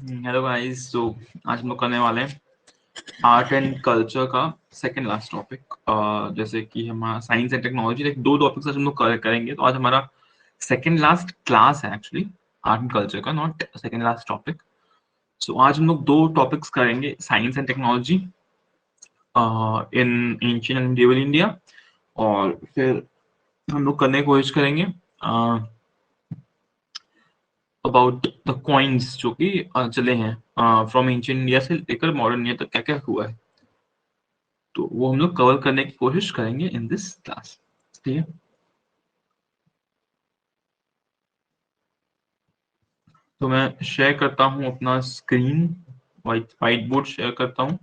Hello guys. तो आज हम लोग करने वाले हैं आर्ट एंड कल्चर का सेकंड लास्ट टॉपिक। जैसे कि हमारा साइंस एंड टेक्नोलॉजी, लाइक दो टॉपिक्स आज हम लोग करेंगे। तो आज हमारा सेकंड लास्ट क्लास है एक्चुअली, आर्ट एंड कल्चर का, नॉट सेकंड लास्ट टॉपिक। सो आज हम लोग दो टॉपिक्स करेंगे, science and technology in ancient and medieval India, और फिर हम लोग करने की कोशिश करेंगे अबाउट द कॉइन्स जो कि चले हैं फ्रॉम एंशिएंट इंडिया से लेकर मॉडर्न इंडिया तक क्या क्या हुआ है। तो वो हम लोग कवर करने की कोशिश करेंगे इन दिस क्लास। ठीक है, तो मैं शेयर करता हूँ अपना स्क्रीन, वाइट बोर्ड शेयर करता हूँ,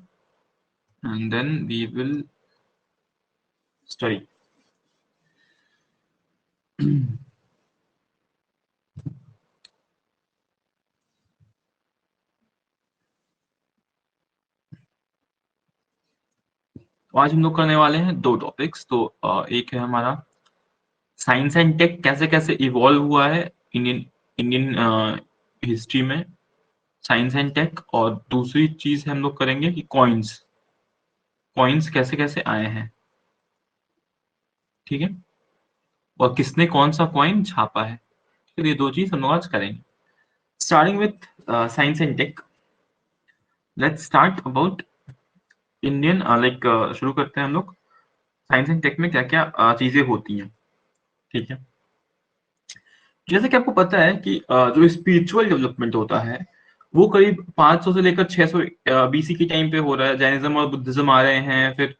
and then we will study. तो आज हम लोग करने वाले हैं दो टॉपिक्स। तो एक है हमारा साइंस एंड टेक कैसे कैसे इवॉल्व हुआ है इंडियन इंडियन हिस्ट्री में, साइंस एंड टेक। और दूसरी चीज हम लोग करेंगे कि कॉइन्स, कॉइन्स कैसे कैसे आए हैं। ठीक है, और किसने कौन सा कॉइन छापा है। तो ये दो चीज हम लोग आज करेंगे, starting with science and tech. Let's start about Indian, like शुरू करते हैं हम लोग साइंस एंड टेक में क्या क्या चीजें होती हैं। ठीक है, जैसे कि आपको पता है कि जो स्पिरिचुअल डेवलपमेंट होता है वो करीब 500 से लेकर 600 बीसी के टाइम पे हो रहा है। जैनिज्म और बुद्धिज्म आ रहे हैं, फिर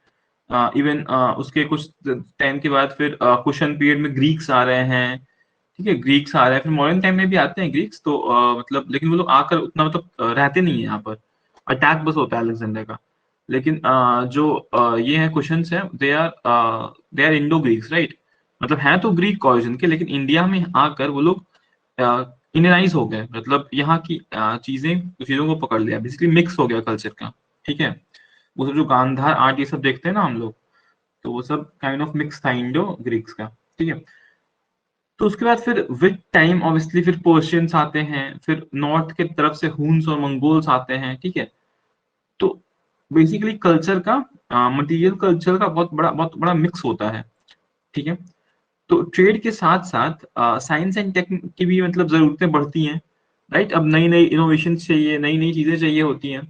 इवन उसके कुछ टाइम के बाद फिर कुशन पीरियड में ग्रीक्स आ रहे हैं। ठीक है, ग्रीक्स आ रहे हैं, फिर मॉडर्न टाइम में भी आते हैं ग्रीक्स। तो मतलब लेकिन वो लोग आकर उतना मतलब रहते नहीं है यहाँ पर, अटैक बस होता है अलेक्जेंडर का। लेकिन जो ये है क्वेश्चंस है, they are Indo Greeks, right. मतलब हैं तो ग्रीक ओरिजिन के, लेकिन इंडिया में आकर वो लोग इंडियनाइज हो गए, मतलब यहाँ की चीजों को पकड़ लिया, बेसिकली मिक्स हो गया कल्चर का। ठीक है, वो सब जो गांधार आर्ट ये सब देखते हैं ना हम लोग, तो वो सब काइंड ऑफ मिक्स था इंडो ग्रीक्स का। ठीक है, तो उसके बाद फिर विद टाइम ऑब्वियसली फिर पर्शियंस आते हैं, फिर नॉर्थ की तरफ से हुन्स और मंगोल्स आते हैं। ठीक है, तो बेसिकली कल्चर का, मटेरियल कल्चर का बहुत बड़ा मिक्स होता है। ठीक है, तो ट्रेड के साथ साथ साइंस एंड टेक की भी मतलब जरूरतें बढ़ती हैं, राइट। अब नई नई इनोवेशन चाहिए, नई नई चीजें चाहिए होती हैं।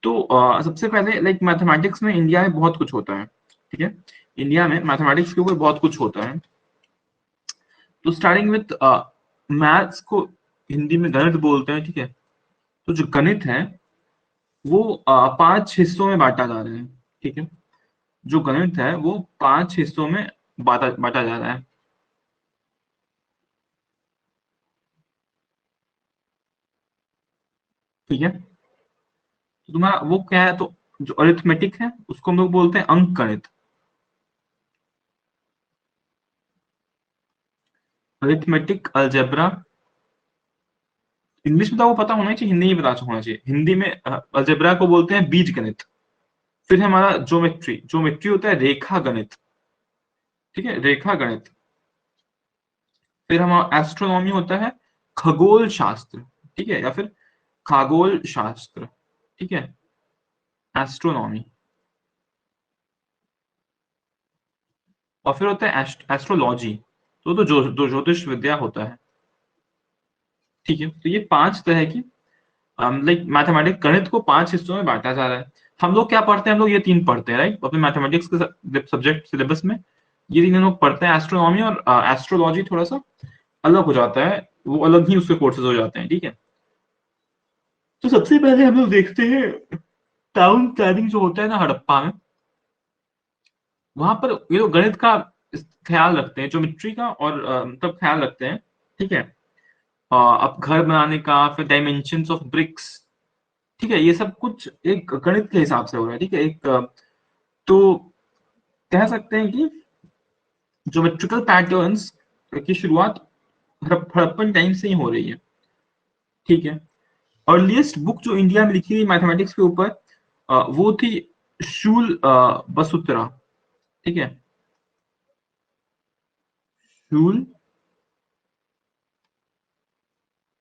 तो सबसे पहले लाइक मैथमेटिक्स में इंडिया में बहुत कुछ होता है। ठीक है, इंडिया में मैथमेटिक्स के ऊपर बहुत कुछ होता है। तो स्टार्टिंग विथ मैथ्स को हिंदी में गणित बोलते हैं। ठीक है, तो जो गणित है वो 5 हिस्सों में बांटा जा रहा है। ठीक है, जो गणित है वो 5 हिस्सों में बांटा बांटा जा रहा है। ठीक है, तो तुम्हारा वो क्या है, तो जो अरिथमेटिक है उसको हम लोग बोलते हैं अंक गणित। Arithmetic, algebra. इंग्लिश में तो आपको पता होना चाहिए, हिंदी में पता होना चाहिए। हिंदी में अलजेब्रा को बोलते हैं बीज गणित। फिर हमारा ज्योमेट्री, ज्योमेट्री होता है रेखा गणित। ठीक है, रेखा गणित। फिर हमारा एस्ट्रोनॉमी होता है खगोल शास्त्र। ठीक है, या फिर खगोल शास्त्र। ठीक है, एस्ट्रोनॉमी। और फिर होता है एस्ट्रोलॉजी, तो जो ज्योतिष विद्या होता है। ठीक है, तो ये 5 तरह की, लाइक मैथमेटिक्स गणित को 5 हिस्सों में बांटा जा रहा है। हम लोग क्या पढ़ते हैं, हम लोग ये 3 पढ़ते हैं, राइट। अपने मैथमेटिक्स के सब्जेक्ट सिलेबस में ये 3 हम लोग पढ़ते हैं, एस्ट्रोनॉमी और एस्ट्रोलॉजी थोड़ा सा अलग हो जाता है, वो अलग ही उसके कोर्सेज हो जाते हैं। ठीक है, तो सबसे पहले हम लोग देखते हैं टाउन प्लानिंग जो होता है ना हड़प्पा में, वहां पर ये लोग गणित का ख्याल रखते हैं, ज्योमेट्री का, और मतलब ख्याल रखते हैं। ठीक है, अब घर बनाने का, फिर डायमेंशंस ऑफ ब्रिक्स। ठीक है, ये सब कुछ एक गणित के हिसाब से हो रहा है। ठीक है, एक तो कह सकते हैं कि ज्योमेट्रिकल पैटर्न्स की शुरुआत हड़प्पन टाइम से ही हो रही है। ठीक है, अर्लीस्ट बुक जो इंडिया में लिखी गई मैथमेटिक्स के ऊपर वो थी शूल बसुत्रा। ठीक है, शूल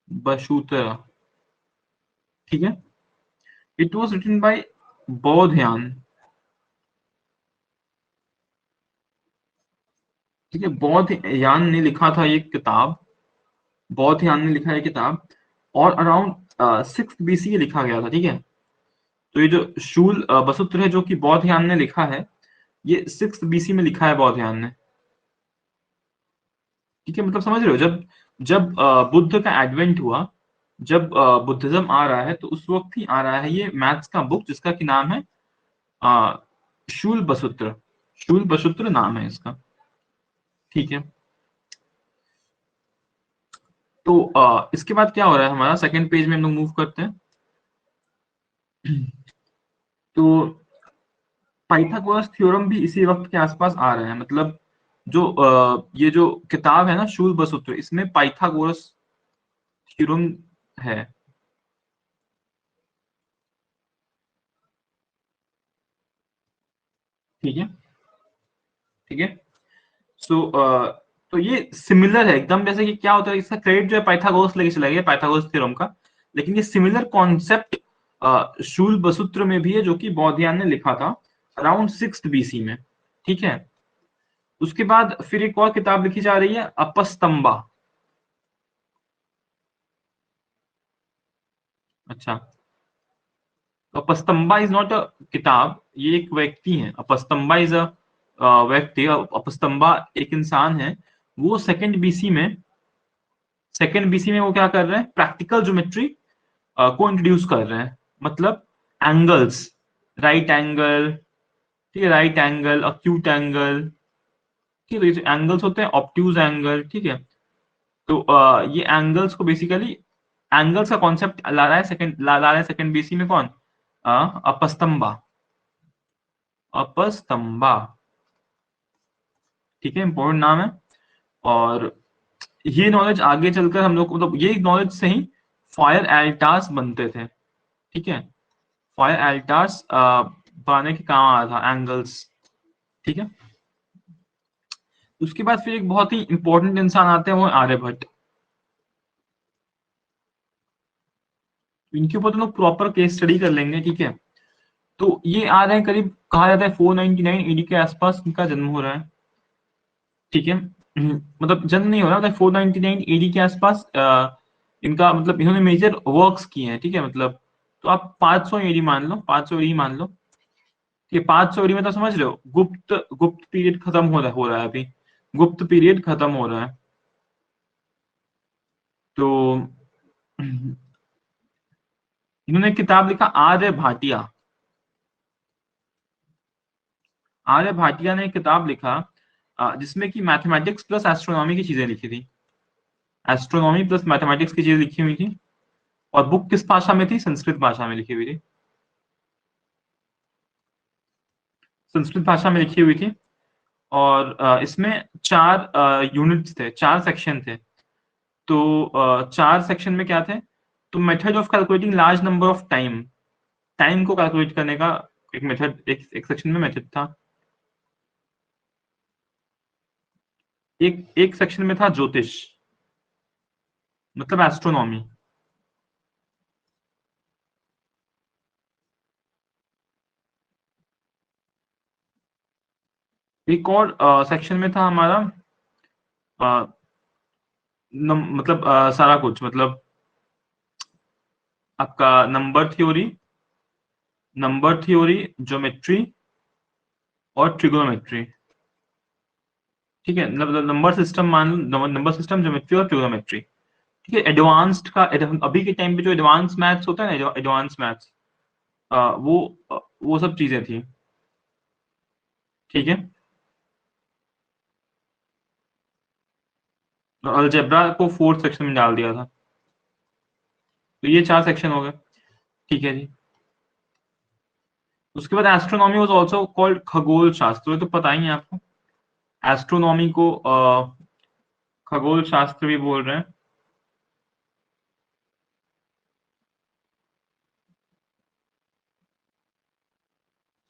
बसुत्रा। ठीक है, इट वॉज रिटन बाय बौद्धयान। ठीक है, बौद्धयान ने लिखा था ये किताब, बौद्धयान ने लिखा है किताब, और अराउंड 6 BC लिखा गया था। ठीक है, तो ये जो शूल बसुत्र है जो कि बौद्धयान ने लिखा है, ये 6 BC में लिखा है बौद्धयान ने। ठीक है, मतलब समझ रहे हो, जब जब बुद्ध का एडवेंट हुआ, जब बुद्धिज्म आ रहा है, तो उस वक्त ही आ रहा है ये मैथ्स का बुक जिसका की नाम है अ, शूल बसुत्र। शूल बसुत्र नाम है इसका। ठीक है, तो इसके बाद क्या हो रहा है, हमारा सेकंड पेज में हम लोग मूव करते हैं। तो पाइथागोरस थ्योरम भी इसी वक्त के आसपास आ रहे हैं, मतलब जो ये जो किताब है ना शूल बसुत्र, इसमें पाइथागोरस थ्योरम है। ठीक है, ठीक है, सो तो ये सिमिलर है एकदम, जैसे कि क्या होता है, इसका क्रेडिट जो है पाइथागोरस लेके चला गया, पाइथागोरस थ्योरम का, लेकिन ये सिमिलर कॉन्सेप्ट शूल बसुत्र में भी है जो कि बौद्धयान ने लिखा था अराउंड 6 BC में। ठीक है, उसके बाद फिर एक और किताब लिखी जा रही है अपस्तंबा। अच्छा, अपस्तंबा इज नॉट अ किताब, ये एक व्यक्ति है। अपस्तंबा इज अ व्यक्ति, अपस्तंबा एक इंसान है। वो सेकेंड बीसी में वो क्या कर रहे हैं, प्रैक्टिकल ज्योमेट्री को इंट्रोड्यूस कर रहे हैं, मतलब एंगल्स, राइट एंगल, ठीक है, राइट एंगल, अक्यूट एंगल, ठीक है, ये जो एंगल्स होते हैं, ऑब्ट्यूज एंगल। ठीक है, तो ये एंगल्स को बेसिकली, एंगल्स का कॉन्सेप्ट ला रहा है ला रहा है सेकंड बीसी में कौन, अपस्तंबा। अपस्तंबा, ठीक है, इंपॉर्टेंट नाम है। और ये नॉलेज आगे चलकर हम लोग, मतलब ये नॉलेज से ही फायर एल्टास बनते थे। ठीक है, फायर एल्टास बनाने के काम आया था एंगल्स। ठीक है, उसके बाद फिर एक बहुत ही इंपॉर्टेंट इंसान आते हैं, वो आर्यभट्ट। इनके ऊपर तो लोग प्रॉपर केस स्टडी कर लेंगे। ठीक है, तो ये आ रहे हैं करीब, कहा जाता है 499 AD के आसपास इनका जन्म हो रहा है। ठीक है, मतलब जन्म नहीं हो रहा, मतलब 499 AD के आसपास इनका, मतलब इन्होंने मेजर वर्क्स किए हैं। ठीक है, मतलब तो आप 500 एडी मान लो, 500 एडी मान लो कि 500 एडी में, तो समझ रहे हो, गुप्त गुप्त पीरियड खत्म हो रहा है अभी, गुप्त पीरियड खत्म हो रहा है। तो इन्होंने एक किताब लिखा आर्य भाटिया। आर्य भाटिया ने एक किताब लिखा जिसमें कि मैथमेटिक्स प्लस एस्ट्रोनॉमी की चीजें लिखी थी, एस्ट्रोनॉमी प्लस मैथमेटिक्स की चीजें लिखी हुई थी। और बुक किस भाषा में थी, संस्कृत भाषा में लिखी हुई थी, संस्कृत भाषा में लिखी हुई थी। और इसमें 4 यूनिट्स थे, 4 सेक्शन थे। तो 4 सेक्शन में क्या थे, तो method of calculating large number of time, time को कैलकुलेट करने का एक मेथड, एक सेक्शन में मेथड था। एक एक सेक्शन में था ज्योतिष, मतलब एस्ट्रोनॉमी। एक और सेक्शन में था हमारा अ, मतलब सारा कुछ, मतलब आपका नंबर थ्योरी, ज्योमेट्री और ट्रिगोनोमेट्री। ठीक है, मतलब नंबर सिस्टम मान लो, नंबर सिस्टम, ज्योमेट्री और ट्रिगोनोमेट्री। ठीक है, एडवांस्ड का, अभी के टाइम पे जो एडवांस मैथ्स होता है ना, एडवांस मैथ्स, वो वो सब चीजें थी। ठीक है, अलजेब्रा को फोर्थ सेक्शन में डाल दिया था। तो ये 4 सेक्शन हो गए। ठीक है जी, उसके बाद एस्ट्रोनॉमी वाज आल्सो कॉल्ड खगोल शास्त्र, ये तो पता ही है आपको। एस्ट्रोनॉमी को खगोल शास्त्र भी बोल रहे हैं।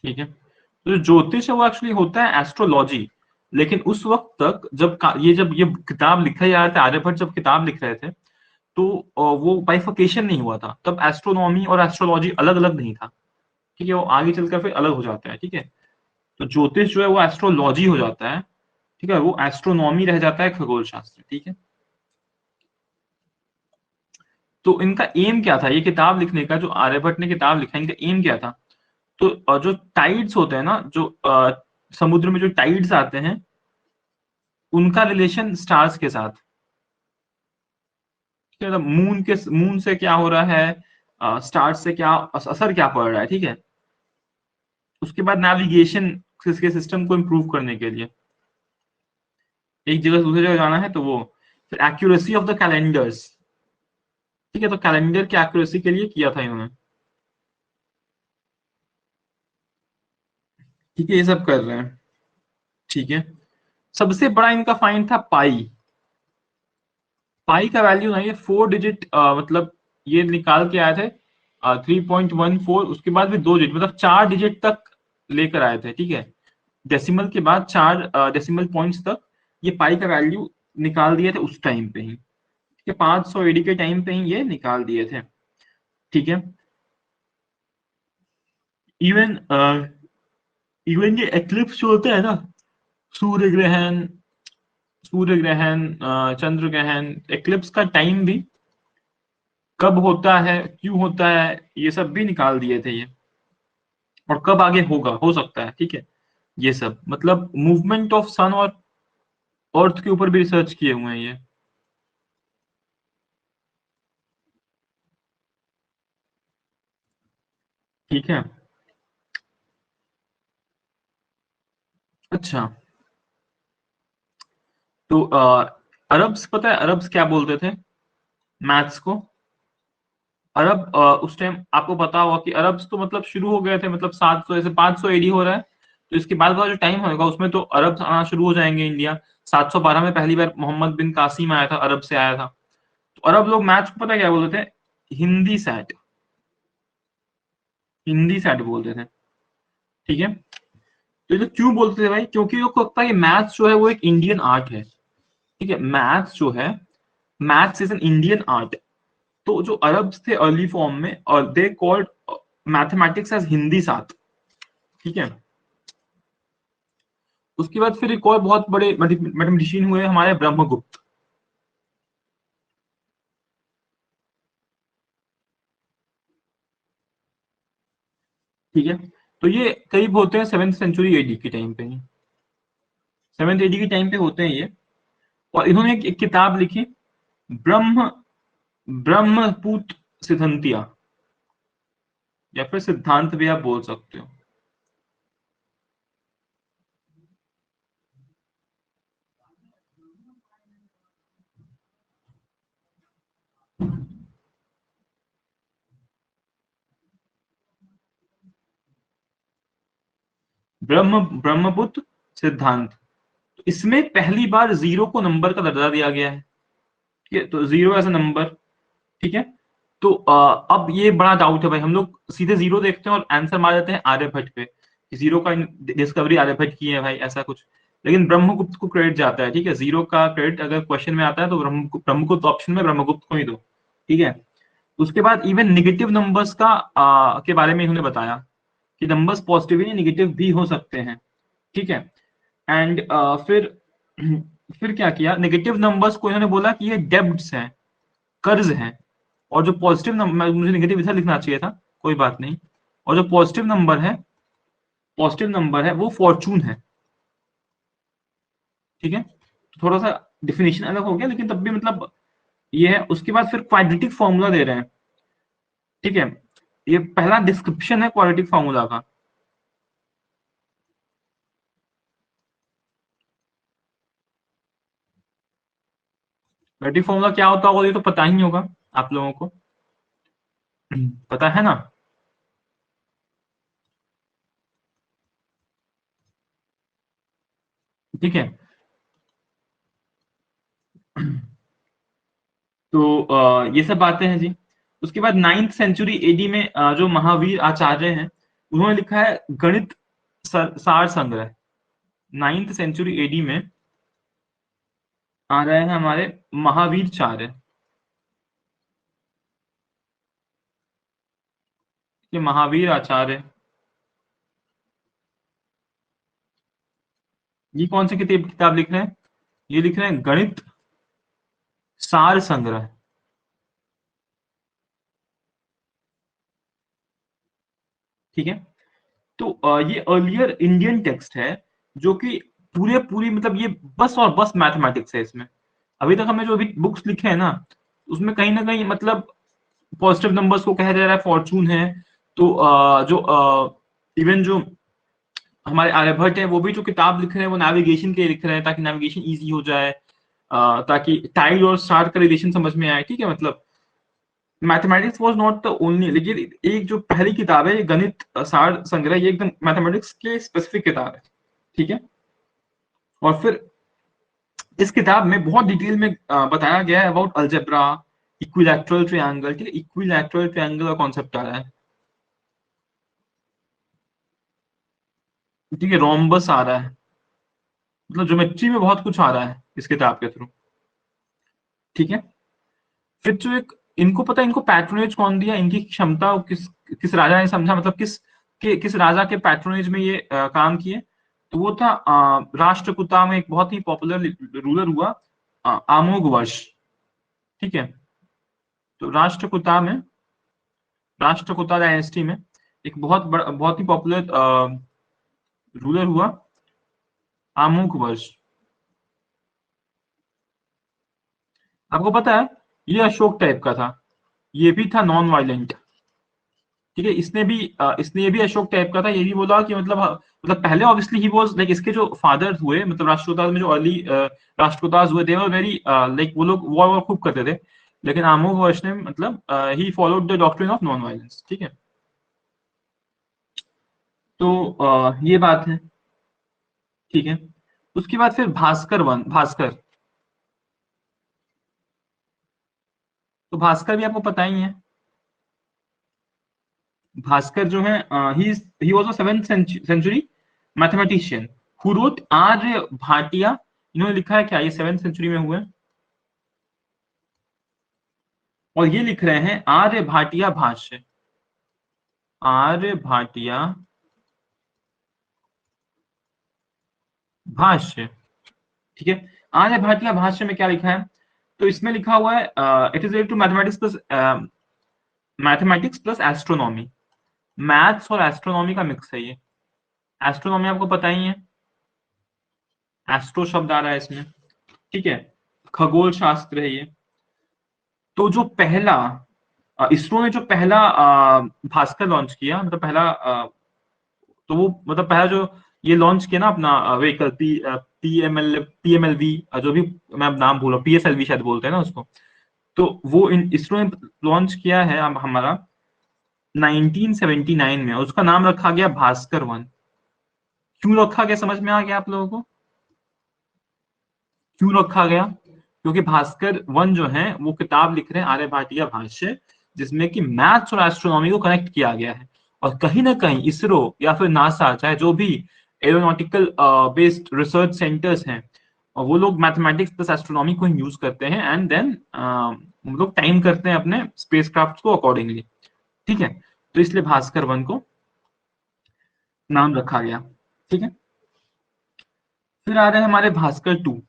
ठीक है, तो जो ज्योतिष है वो एक्चुअली होता है एस्ट्रोलॉजी। लेकिन उस वक्त तक, जब ये किताब लिखा जा रहा था, आर्यभट्ट जब किताब लिख रहे थे, तो वो बाइफर्केशन नहीं हुआ था, तब एस्ट्रोनॉमी और एस्ट्रोलॉजी अलग अलग नहीं था, ठीक है। वो आगे चलकर फिर अलग हो जाता है, ठीक है। तो ज्योतिष जो है वो एस्ट्रोलॉजी हो जाता है, ठीक है, वो एस्ट्रोनॉमी रह जाता है, खगोल शास्त्र, ठीक है। तो इनका एम क्या था, ये किताब लिखने का, जो आर्यभट्ट ने किताब लिखा, इनका एम क्या था? तो जो टाइड्स होते हैं ना, जो समुद्र में जो टाइड्स आते हैं, उनका रिलेशन स्टार्स के साथ, ठीक है। मतलब मून से क्या हो रहा है, स्टार्स से क्या असर क्या पड़ रहा है, ठीक है। उसके बाद नेविगेशन के सिस्टम को इम्प्रूव करने के लिए एक जगह से दूसरी जगह जाना है, तो वो फिर एक्यूरेसी ऑफ द कैलेंडर्स, ठीक है। तो कैलेंडर की एक्यूरेसी के लिए किया था इन्होंने, ठीक है। ये सब कर रहे हैं, ठीक है। सबसे बड़ा इनका फाइंड था पाई। पाई का वैल्यू ना, ये 4 डिजिट, मतलब ये निकाल के आए थे 3.14, उसके बाद भी 2 डिजिट, मतलब 4 डिजिट तक लेकर आए थे, ठीक है। डेसिमल के बाद 4 डेसिमल पॉइंट्स तक ये पाई का वैल्यू निकाल दिए थे उस टाइम पे ही, ठीक है। 500 एडी के टाइम पे ही ये निकाल दिए थे, ठीक है। इवन इवन ये एक्लिप्स जो होता है ना, सूर्य ग्रहण सूर्य ग्रहण चंद्र ग्रहण, एक्लिप्स का टाइम भी कब होता है, क्यों होता है, ये सब भी निकाल दिए थे ये, और कब आगे होगा, हो सकता है, ठीक है। ये सब मतलब मूवमेंट ऑफ सन और अर्थ के ऊपर भी रिसर्च किए हुए हैं ये, ठीक है। अच्छा, तो अरब्स, पता है अरब्स क्या बोलते थे मैथ्स को? अरब उस टाइम आपको पता होगा कि अरब्स तो मतलब शुरू हो गए थे, मतलब 700 ऐसे 500 एडी हो रहा है, तो इसके बाद का जो टाइम होगा उसमें तो अरब आना शुरू हो जाएंगे इंडिया। 712 में पहली बार मोहम्मद बिन कासिम आया था, अरब से आया था। तो अरब लोग मैथ्स को पता क्या बोलते थे? हिंदी सैट, हिंदी सैट बोलते थे, ठीक है। तो ये लोग क्यों बोलते थे भाई? क्योंकि लोग को लगता है कि मैथ्स जो है वो एक इंडियन आर्ट है, ठीक है। मैथ्स जो है, maths is an Indian art. तो जो अरब्स थे अर्ली फॉर्म में, और they called mathematics as Hindi साथ, ठीक है। उसके बाद फिर एक और बहुत बड़े मैथमेटिशियन हुए हमारे, ब्रह्मगुप्त, ठीक है। तो ये करीब होते हैं 7th सेंचुरी एडी के टाइम पे ही, 7th एडी के टाइम पे होते हैं ये। और इन्होंने एक किताब लिखी, ब्रह्म ब्रह्मपुत्र सिद्धांतिया, या फिर सिद्धांत भी आप बोल सकते हो। ब्रह्मपुत्र सिद्धांत, तो इसमें पहली बार जीरो को नंबर का दर्जा दिया गया है, ठीक है। तो जीरो एज अ नंबर, ठीक है। तो अब ये बड़ा डाउट है भाई, हम लोग सीधे जीरो देखते हैं और आंसर मार देते हैं आर्यभट्ट पे कि जीरो का डिस्कवरी आर्यभट्ट की है भाई, ऐसा कुछ। लेकिन ब्रह्मगुप्त को क्रेडिट जाता है, ठीक है। जीरो का क्रेडिट अगर क्वेश्चन में आता है तो ब्रह्मगुप्त ऑप्शन में ब्रह्मगुप्त को ही दो, ठीक है। उसके बाद इवन निगेटिव नंबर्स का के बारे में इन्होंने बताया कि नंबर्स पॉजिटिव या निगेटिव भी हो सकते हैं, ठीक है। एंड फिर क्या किया, नेगेटिव नंबर्स को इन्होंने बोला कि ये डेब्ट्स हैं, कर्ज हैं। और जो पॉजिटिव नंबर, मुझे नेगेटिव इधर लिखना चाहिए था, कोई बात नहीं। और जो पॉजिटिव नंबर है वो फॉर्चून है, ठीक है। तो थोड़ा सा डिफिनेशन अलग हो गया, लेकिन तब भी मतलब ये है। उसके बाद फिर क्वाड्रेटिक फॉर्मूला दे रहे हैं, ठीक है। ये पहला डिस्क्रिप्शन है क्वाड्रेटिक फॉर्मूला का। क्वाड्रेटिक फॉर्मूला क्या होता होगा ये तो पता ही होगा आप लोगों को, पता है ना? ठीक है। तो ये सब बातें हैं जी। उसके बाद 9th सेंचुरी एडी में जो महावीर आचार्य हैं, उन्होंने लिखा है गणित सार संग्रह। 9th सेंचुरी एडी में आ रहे हैं हमारे महावीर चार्य, ये महावीर आचार्य। ये कौन सी किताब लिख रहे हैं? ये लिख रहे हैं गणित सार संग्रह। ठीक है। तो ये अर्लियर इंडियन टेक्स्ट है जो कि पूरी मतलब ये बस और बस मैथमेटिक्स है इसमें। अभी तक हमें जो अभी बुक्स लिखे हैं ना, उसमें कहीं ना कहीं मतलब पॉजिटिव नंबर्स को कहा जा रहा है फॉर्चून है। तो जो इवन जो हमारे आर्यभट्ट है वो भी जो किताब लिख रहे हैं वो नेविगेशन के लिए लिख रहे हैं, ताकि नेविगेशन इजी हो जाए, ताकि टाइड और स्टार का रिलेशन समझ में आए। ठीक है, मतलब mathematics was not the only, लेकिन एक जो पहली किताब है ये गणित सार संग्रह, ये एकदम मैथमेटिक्स के स्पेसिफिक किताब है। ठीक है। और फिर इस किताब में बहुत डिटेल में बताया गया है अबाउट अलजेब्रा, इक्विलैटरल ट्रायंगल। ठीक है, इक्विलैटरल ट्रायंगल का कॉन्सेप्ट आ रहा है। ठीक है, रोम्बस आ रहा है, मतलब ज्योमेट्री में बहुत कुछ आ रहा है इस किताब के थ्रू। ठीक है। फिर जो एक इनको पता है, इनको पैट्रोनेज कौन दिया, इनकी क्षमता किस किस राजा ने समझा, मतलब किस राजा के पैट्रोनेज में ये काम किए। तो वो था राष्ट्रकूटा में एक बहुत ही पॉपुलर रूलर हुआ, आमोग वर्ष। ठीक है। तो राष्ट्रकूटा डायनेस्टी में एक बहुत ही पॉपुलर रूलर हुआ आमोग वर्ष। आपको पता है ये अशोक टाइप का था, ये भी था नॉन वायलेंट। ठीक है, इसने ये भी अशोक टाइप का था। ये भी बोला कि मतलब पहले ऑब्वियसली ही वाज लाइक, इसके जो फादर हुए मतलब राष्ट्रकूटास में जो अर्ली राष्ट्रकूटास हुए, दे वर वेरी लाइक, वो लोग वॉर खूब करते थे। लेकिन आमोघवर्ष ने मतलब he followed the doctrine of non violence. ठीक है। तो ये बात है। ठीक है। उसके बाद फिर भास्कर। तो भास्कर भी आपको पता ही है। भास्कर जो है, he was a 7th century mathematician who wrote Aryabhatiya. इन्होंने लिखा है क्या, ये 7th सेंचुरी में हुए, और ये लिख रहे हैं आर्य भाटिया भाष्य। आर्य भाटिया भाष्य। ठीक है। आर्य भाटिया भाष्य में क्या लिखा है? तो इसमें लिखा हुआ है it is related to mathematics plus astronomy. Maths और एस्ट्रोनॉमी का मिक्स है ये। एस्ट्रोनॉमी आपको पता ही है, एस्ट्रो शब्द आ रहा है इसमें। ठीक है, खगोल शास्त्र है ये। तो जो पहला इसरो ने जो पहला भास्कर लॉन्च किया, मतलब पहला तो वो मतलब पहला जो ये लॉन्च किया ना अपना व्हीकल, पीएमएलवी, जो भी मैं अब नाम भूल रहा हूँ, पीएसएलवी शायद बोलते हैं ना उसको। तो वो इसरो ने लॉन्च किया है हमारा 1979 में, उसका नाम रखा गया भास्कर 1। क्यों रखा गया समझ में आ गया आप लोगों को? क्यों रखा गया? क्योंकि भास्कर 1 जो है वो किताब लिख रहे हैं आर्य भाटिया भाष्य, जिसमें कि मैथ्स और एस्ट्रोनॉमी को कनेक्ट किया गया है। और कहीं ना कहीं इसरो या फिर नासा, चाहे जो भी एरोनॉटिकल बेस्ड रिसर्च सेंटर्स हैं, और वो लोग मैथमेटिक्स प्लस एस्ट्रोनॉमी को यूज करते हैं, एंड देन हम लोग टाइम करते हैं अपने स्पेसक्राफ्ट को अकॉर्डिंगली। ठीक है। तो इसलिए भास्कर 1 को नाम रखा गया। ठीक है। फिर आ रहे हैं हमारे भास्कर 2।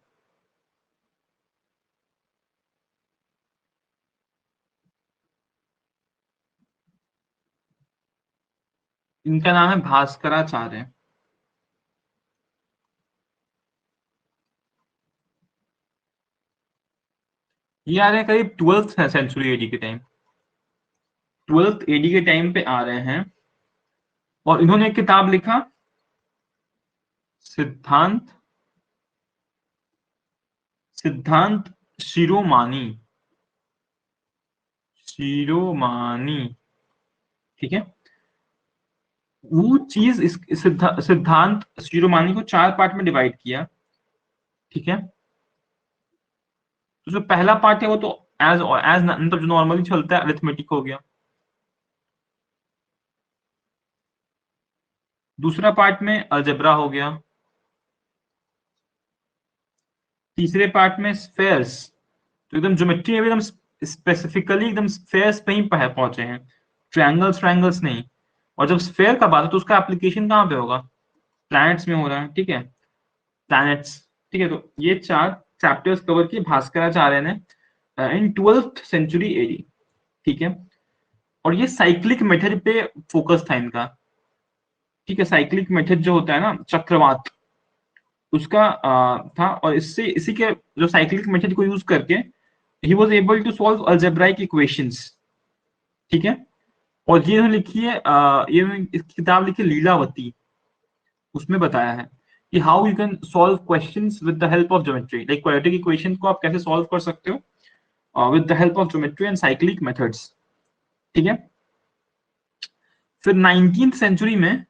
इनका नाम है भास्कराचार्य। ये आ रहे हैं करीब 12th सेंचुरी एडी के टाइम, 12th एडी के टाइम पे आ रहे हैं। और इन्होंने एक किताब लिखा, सिद्धांत सिद्धांत शिरोमानी। शिरोमानी। ठीक है। वो चीज इस सिद्धांत शिरोमानी को 4 पार्ट में डिवाइड किया। ठीक है। तो जो पहला पार्ट है वो तो एज एज मतलब जो नॉर्मली चलता है अरिथमेटिक हो गया। दूसरा पार्ट में अलजेब्रा हो गया। तीसरे पार्ट में स्फेयर्स, तो एकदम ज्योमेट्री में भी एकदम स्पेसिफिकली एकदम स्फेयर्स पे ही पहुंचे हैं, ट्रायंगल्स ट्रायंगल्स नहीं। और जब स्फेयर का बात है तो उसका एप्लीकेशन कहाँ पे होगा, प्लैनेट्स में हो रहा है, ठीक है, प्लैनेट्स, ठीक है। तो ये 4 चैप्टर्स कवर किए भास्कराचार्य ने इन 12th सेंचुरी एडी, ठीक है। और ये साइक्लिक मेथड पे फोकस था इनका, ठीक है। साइक्लिक मेथड जो होता है ना, चक्रवात, उसका था। और इससे इसी के जो साइक्लिक मेथड को यूज करके he was able to solve algebraic equations, ठीक है। और ये लिखी है ये किताब लिखी लीलावती, उसमें बताया है कि how you can solve questions with the help of geometry, like quadratic equation को आप कैसे सॉल्व कर सकते हो with the help of geometry and cyclic methods, ठीक है। फिर 19th सेंचुरी में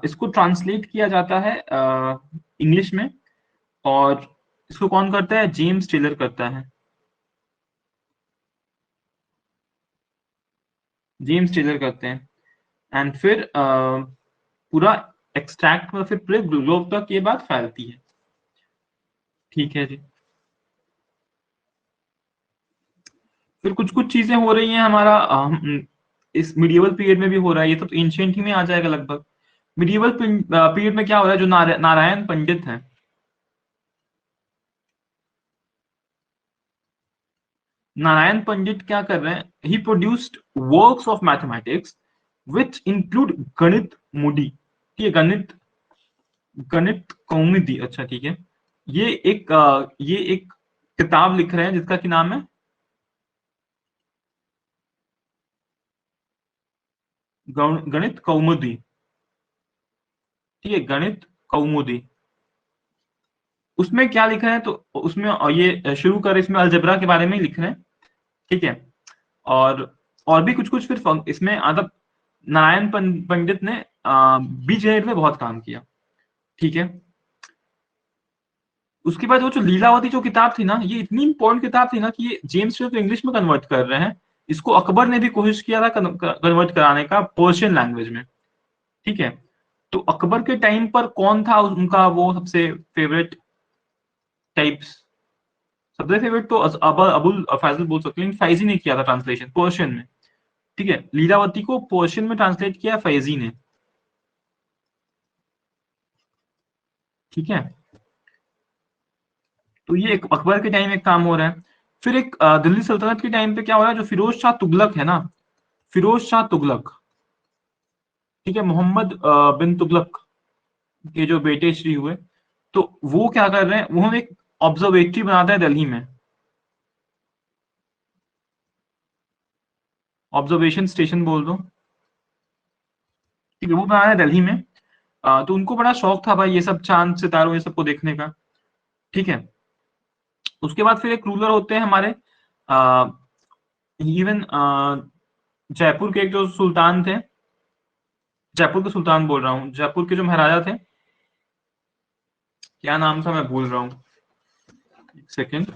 इसको ट्रांसलेट किया जाता है इंग्लिश में, और इसको कौन करता है, जेम्स टेलर करता है, जेम्स टेलर करते हैं। एंड फिर पूरा एक्सट्रैक्ट में फिर पूरे ग्लोब तक ये बात फैलती है, ठीक है जी। फिर कुछ कुछ चीजें हो रही हैं हमारा इस मिडिवल पीरियड में भी हो रहा है, ये तो एंशिएंट ही में आ जाएगा लगभग। मिडिवल पीरियड में क्या हो रहा है, जो नारायण पंडित हैं, नारायण पंडित क्या कर रहे हैं, he produced works of mathematics which include Ganita मूडी, ठीक है, गणित गणित कौमुदी, अच्छा ठीक है। ये एक किताब लिख रहे हैं जिसका की नाम है गणित कौमुदी, ठीक है, गणित कौमुदी। उसमें क्या लिख रहे हैं, तो उसमें ये शुरू कर इसमें अलजेब्रा के बारे में ही लिख रहे हैं, ठीक है। और भी कुछ कुछ फिर इसमें मतलब नारायण पंडित ने बीजगणित में बहुत काम किया, ठीक है। उसके बाद वो जो लीलावती जो किताब थी ना, ये इतनी इंपॉर्टेंट किताब थी ना कि ये जेम्स वेब इंग्लिश में कन्वर्ट कर रहे हैं। इसको अकबर ने भी कोशिश किया था कन्वर्ट कराने का पर्शियन लैंग्वेज में, ठीक है। तो अकबर के टाइम पर कौन था उनका वो सबसे फेवरेट टाइप्स, सबसे फेवरेट तो अबुल फैजल बोल सकते हैं, फैजी ने किया था ट्रांसलेशन पर्शियन में, ठीक है। लीलावती को पर्शियन में ट्रांसलेट किया फैजी ने, ठीक है। तो ये एक अकबर के टाइम एक काम हो रहा है। फिर एक दिल्ली सल्तनत के टाइम पे क्या हो रहा है, जो फिरोज शाह तुगलक है ना, फिरोज शाह तुगलक, ठीक है, मोहम्मद बिन तुगलक के जो बेटे श्री हुए, तो वो क्या कर रहे हैं, वो एक ऑब्जर्वेटरी बनाते हैं दिल्ली में, ऑब्जर्वेशन स्टेशन बोल दो, ठीक है, वो बनाया है दिल्ली में। तो उनको बड़ा शौक था भाई ये सब चांद सितारों ये सबको देखने का, ठीक है। उसके बाद फिर एक रूलर होते हैं हमारे इवन जयपुर के एक जो सुल्तान थे, जयपुर के सुल्तान बोल रहा हूँ, जयपुर के जो महाराजा थे, क्या नाम था मैं भूल रहा हूँ, एक सेकेंड।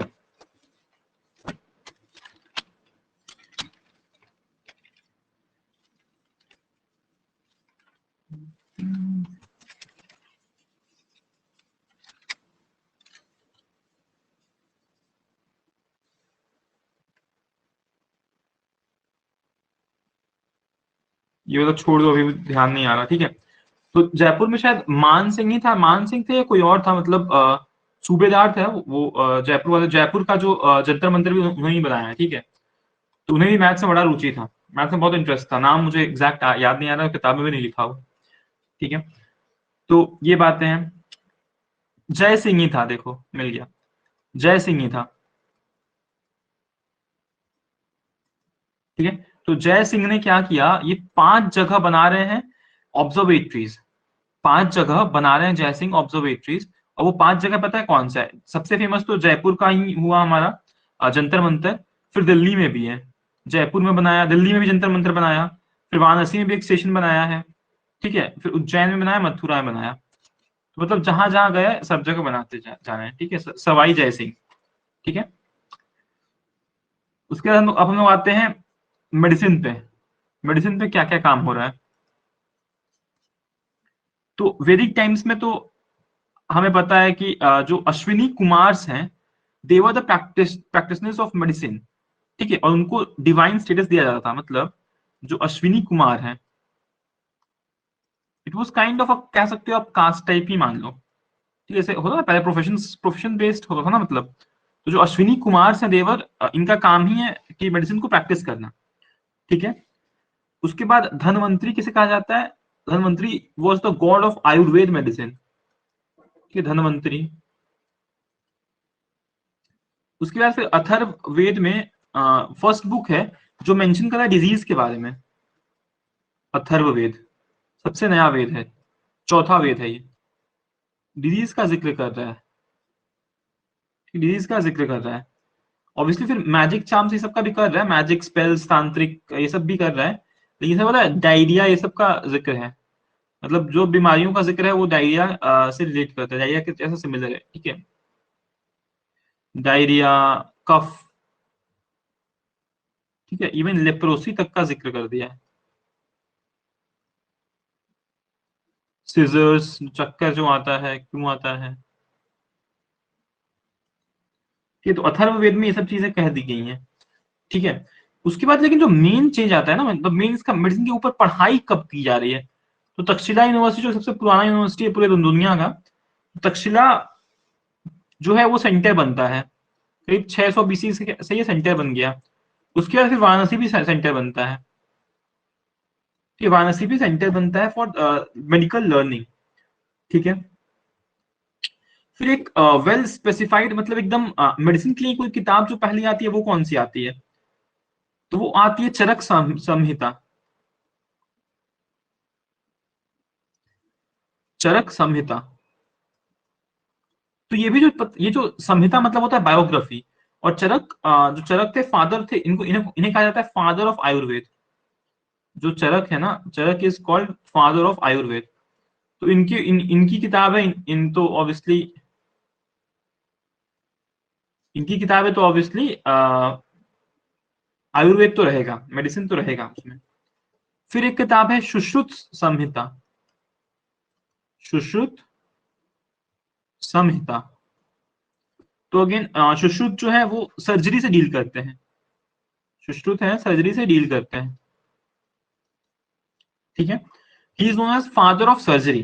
ये तो छोड़ दो, अभी ध्यान नहीं आ रहा, ठीक है। तो जयपुर में शायद मान सिंह ही था, मान सिंह थे या कोई और था, मतलब सूबेदार था वो जयपुर वाले, जयपुर का जो जंतर मंतर भी उन्होंने ही बनाया है, ठीक है। तो उन्हें भी मैथ में बड़ा रुचि था, मैथ में बहुत इंटरेस्ट था, नाम मुझे एग्जैक्ट याद नहीं आ रहा, किताब में भी नहीं लिखा हो, ठीक है। तो ये बातें हैं। जय सिंह ही था, देखो मिल गया, जय सिंह ही था, ठीक है। तो जय सिंह ने क्या किया, ये 5 जगह बना रहे हैं ऑब्जर्वेटरीज, 5 जगह बना रहे हैं जय सिंह ऑब्जर्वेटरीज। और वो 5 जगह पता है कौन सा है, सबसे फेमस तो जयपुर का ही हुआ हमारा जंतर मंतर, फिर दिल्ली में भी है, जयपुर में बनाया, दिल्ली में भी जंतर मंतर बनाया, फिर वाराणसी में भी एक स्टेशन बनाया है, ठीक है, फिर उज्जैन में बनाया, मथुरा में बनाया। तो मतलब जहां जहां गए सब जगह बनाते जा रहे हैं, ठीक है, सवाई जय सिंह, ठीक है। उसके बाद अब हम लोग आते हैं मेडिसिन पे, मेडिसिन पे क्या क्या काम हो रहा है। तो वैदिक टाइम्स में तो हमें पता है कि जो अश्विनी कुमार्स हैं, they were the practitioners of medicine, ठीक है। और उनको डिवाइन स्टेटस दिया जाता था, मतलब जो अश्विनी कुमार है, इट वॉज काइंड ऑफ, कह सकते हो आप कास्ट टाइप ही मान लो, ठीक है, जैसे होता ना पहले प्रोफेशन बेस्ड होता था ना, मतलब तो जो अश्विनी कुमार से देवर, इनका काम ही है कि मेडिसिन को प्रैक्टिस करना, ठीक है। उसके बाद धनवंतरी किसे कहा जाता है? Dhanvantari was the God of Ayurveda medicine, ठीक है, धनवंतरी। उसके बाद फिर अथर्व वेद में फर्स्ट बुक है जो मेंशन कर रहा है डिजीज के बारे में, अथर्व वेद सबसे नया वेद है, चौथा वेद है ये, डिजीज का जिक्र कर रहा है, डिजीज का जिक्र कर रहा है। ऑब्वियसली फिर मैजिक चार्म्स ये सब का भी कर रहा है, मैजिक स्पेल्स, तांत्रिक, ये सब भी कर रहा है, लेकिन सब बोला डायरिया ये सब का जिक्र है, मतलब जो बीमारियों का जिक्र है वो डायरिया से रिलेट करता है, डायरिया के जैसा सिमिलर है, ठीक है, डायरिया, कफ, ठीक है, इवन लेप्रोसी तक का जिक्र कर दिया है। सीजर्स, चक्कर जो आता है क्यों आता है, ठीक है, तो अथर्ववेद में ये सब चीजें कह दी गई हैं, ठीक है। उसके बाद लेकिन जो मेन चेंज आता है ना, मतलब मेन इसका मेडिसिन के ऊपर पढ़ाई कब की जा रही है, तो तक्षशिला यूनिवर्सिटी जो सबसे पुराना यूनिवर्सिटी है पूरे दुनिया का, तक्षशिला जो है वो सेंटर बनता है, करीब 600 बीसी से ये सेंटर बन गया। उसके बाद फिर वाराणसी भी सेंटर बनता है, ठीक है, वाराणसी भी सेंटर बनता है फॉर मेडिकल लर्निंग, ठीक है। फिर एक वेल स्पेसिफाइड, मतलब एकदम मेडिसिन के लिए कोई किताब जो पहली आती है वो कौन सी आती है, तो वो आती है चरक संहिता, चरक संहिता। तो ये जो संहिता मतलब होता है बायोग्राफी, और चरक जो चरक थे फादर थे, इन्हें कहा जाता है फादर ऑफ आयुर्वेद। जो चरक है ना, Charak is called father of Ayurveda. तो इनकी किताब है, इन तो ऑब्वियसली इनकी किताब है, तो ऑब्वियसली आयुर्वेद तो रहेगा, मेडिसिन तो रहेगा उसमें। फिर एक किताब है सुश्रुत संहिता, सुश्रुत संहिता। तो अगेन सुश्रुत जो है वो सर्जरी से डील करते हैं, सुश्रुत है सर्जरी से डील करते हैं, ठीक है। He is known as father of surgery,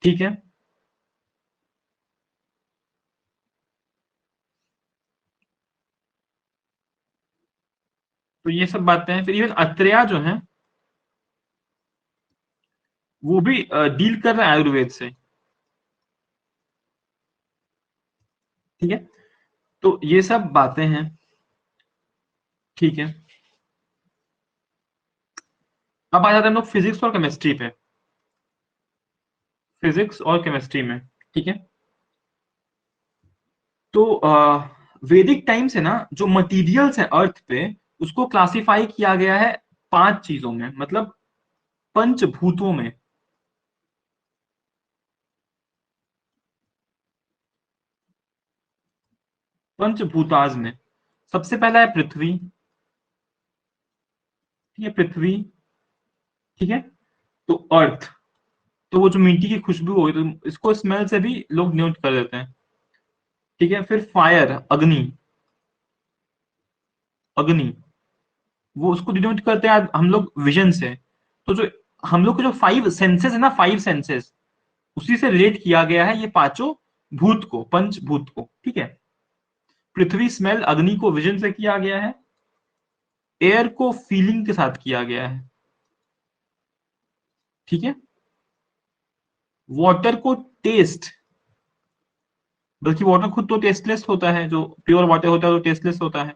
ठीक है। तो ये सब बातें हैं। फिर इवन अत्रेया जो है वो भी डील कर रहा है आयुर्वेद से, ठीक है। तो ये सब बातें हैं, ठीक है। अब आ जाते हैं हम लोग फिजिक्स और केमिस्ट्री पे, फिजिक्स और केमिस्ट्री में, ठीक है। तो वैदिक टाइम से ना जो मटेरियल्स है अर्थ पे, उसको क्लासिफाई किया गया है पांच चीजों में, मतलब पंचभूतों में, पंचभूताज में। सबसे पहला है पृथ्वी, ठीक है, पृथ्वी, ठीक है। तो अर्थ, तो वो जो मिट्टी की खुशबू होगी तो इसको स्मेल से भी लोग नोट कर देते हैं, ठीक है। फिर फायर, अग्नि, अग्नि, वो उसको डिनोट करते हैं हम लोग विजन से। तो जो हम लोग के जो फाइव सेंसेस है ना, फाइव सेंसेस, उसी से रिलेट किया गया है ये पांचों भूत को, पंचभूत को, ठीक है। पृथ्वी स्मेल, अग्नि को विजन से किया गया है, एयर को फीलिंग के साथ किया गया है, ठीक है। वाटर को टेस्ट, बल्कि वाटर खुद तो टेस्टलेस होता है, जो प्योर वाटर होता है तो टेस्टलेस होता है,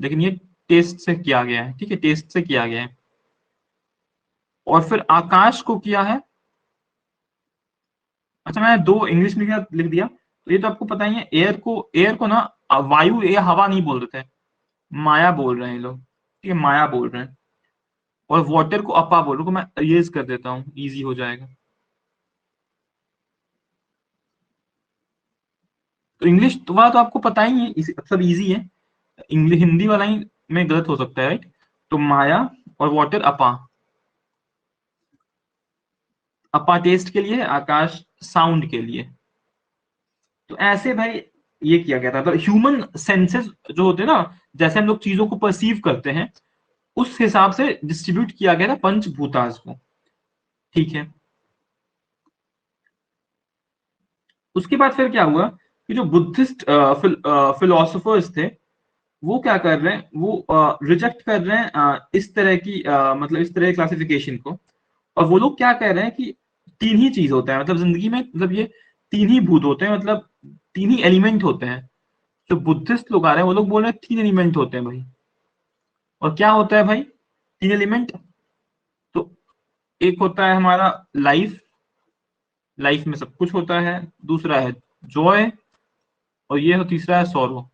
लेकिन ये टेस्ट से किया गया है, ठीक है, टेस्ट से किया गया है। और फिर आकाश को किया है, अच्छा मैंने दो इंग्लिश में क्या लिख दिया, तो ये तो आपको पता ही है, एयर को ना वायु या हवा नहीं बोल रहे थे, माया बोल रहे हैं ये लोग, ठीक है, माया बोल रहे हैं। और वाटर को अपा बोल रहे को मैं यूज कर देता हूँ, इजी हो जाएगा। तो इंग्लिश तो वाला तो आपको पता ही है, सब इजी है, इंग्लिश हिंदी वाला ही में गलत हो सकता है, राइट। तो माया, और वाटर अपा, अपा टेस्ट के लिए, आकाश साउंड के लिए। तो ऐसे भाई ये किया गया था, तो ह्यूमन सेंसेस जो होते हैं ना, जैसे हम लोग चीजों को परसीव करते हैं, उस हिसाब से डिस्ट्रीब्यूट किया गया था पंचभूतास को। ठीक है, उसके बाद फिर क्या हुआ कि जो बुद्धिस्ट फिलोसोफर्स थे वो क्या कर रहे हैं, वो रिजेक्ट कर रहे हैं इस तरह की मतलब इस तरह क्लासिफिकेशन को। और वो लोग क्या कह रहे हैं कि तीन ही चीज होता है, मतलब जिंदगी में, मतलब ये तीन ही भूत होते हैं, मतलब तीन ही एलिमेंट होते हैं। जो बुद्धिस्ट लोग आ रहे हैं वो लोग बोल रहे हैं तीन एलिमेंट होते हैं भाई। और क्या होता है भाई तीन एलिमेंट? तो एक होता है हमारा लाइफ, लाइफ में सब कुछ होता है। दूसरा है जॉय, और ये है तीसरा है सॉरो।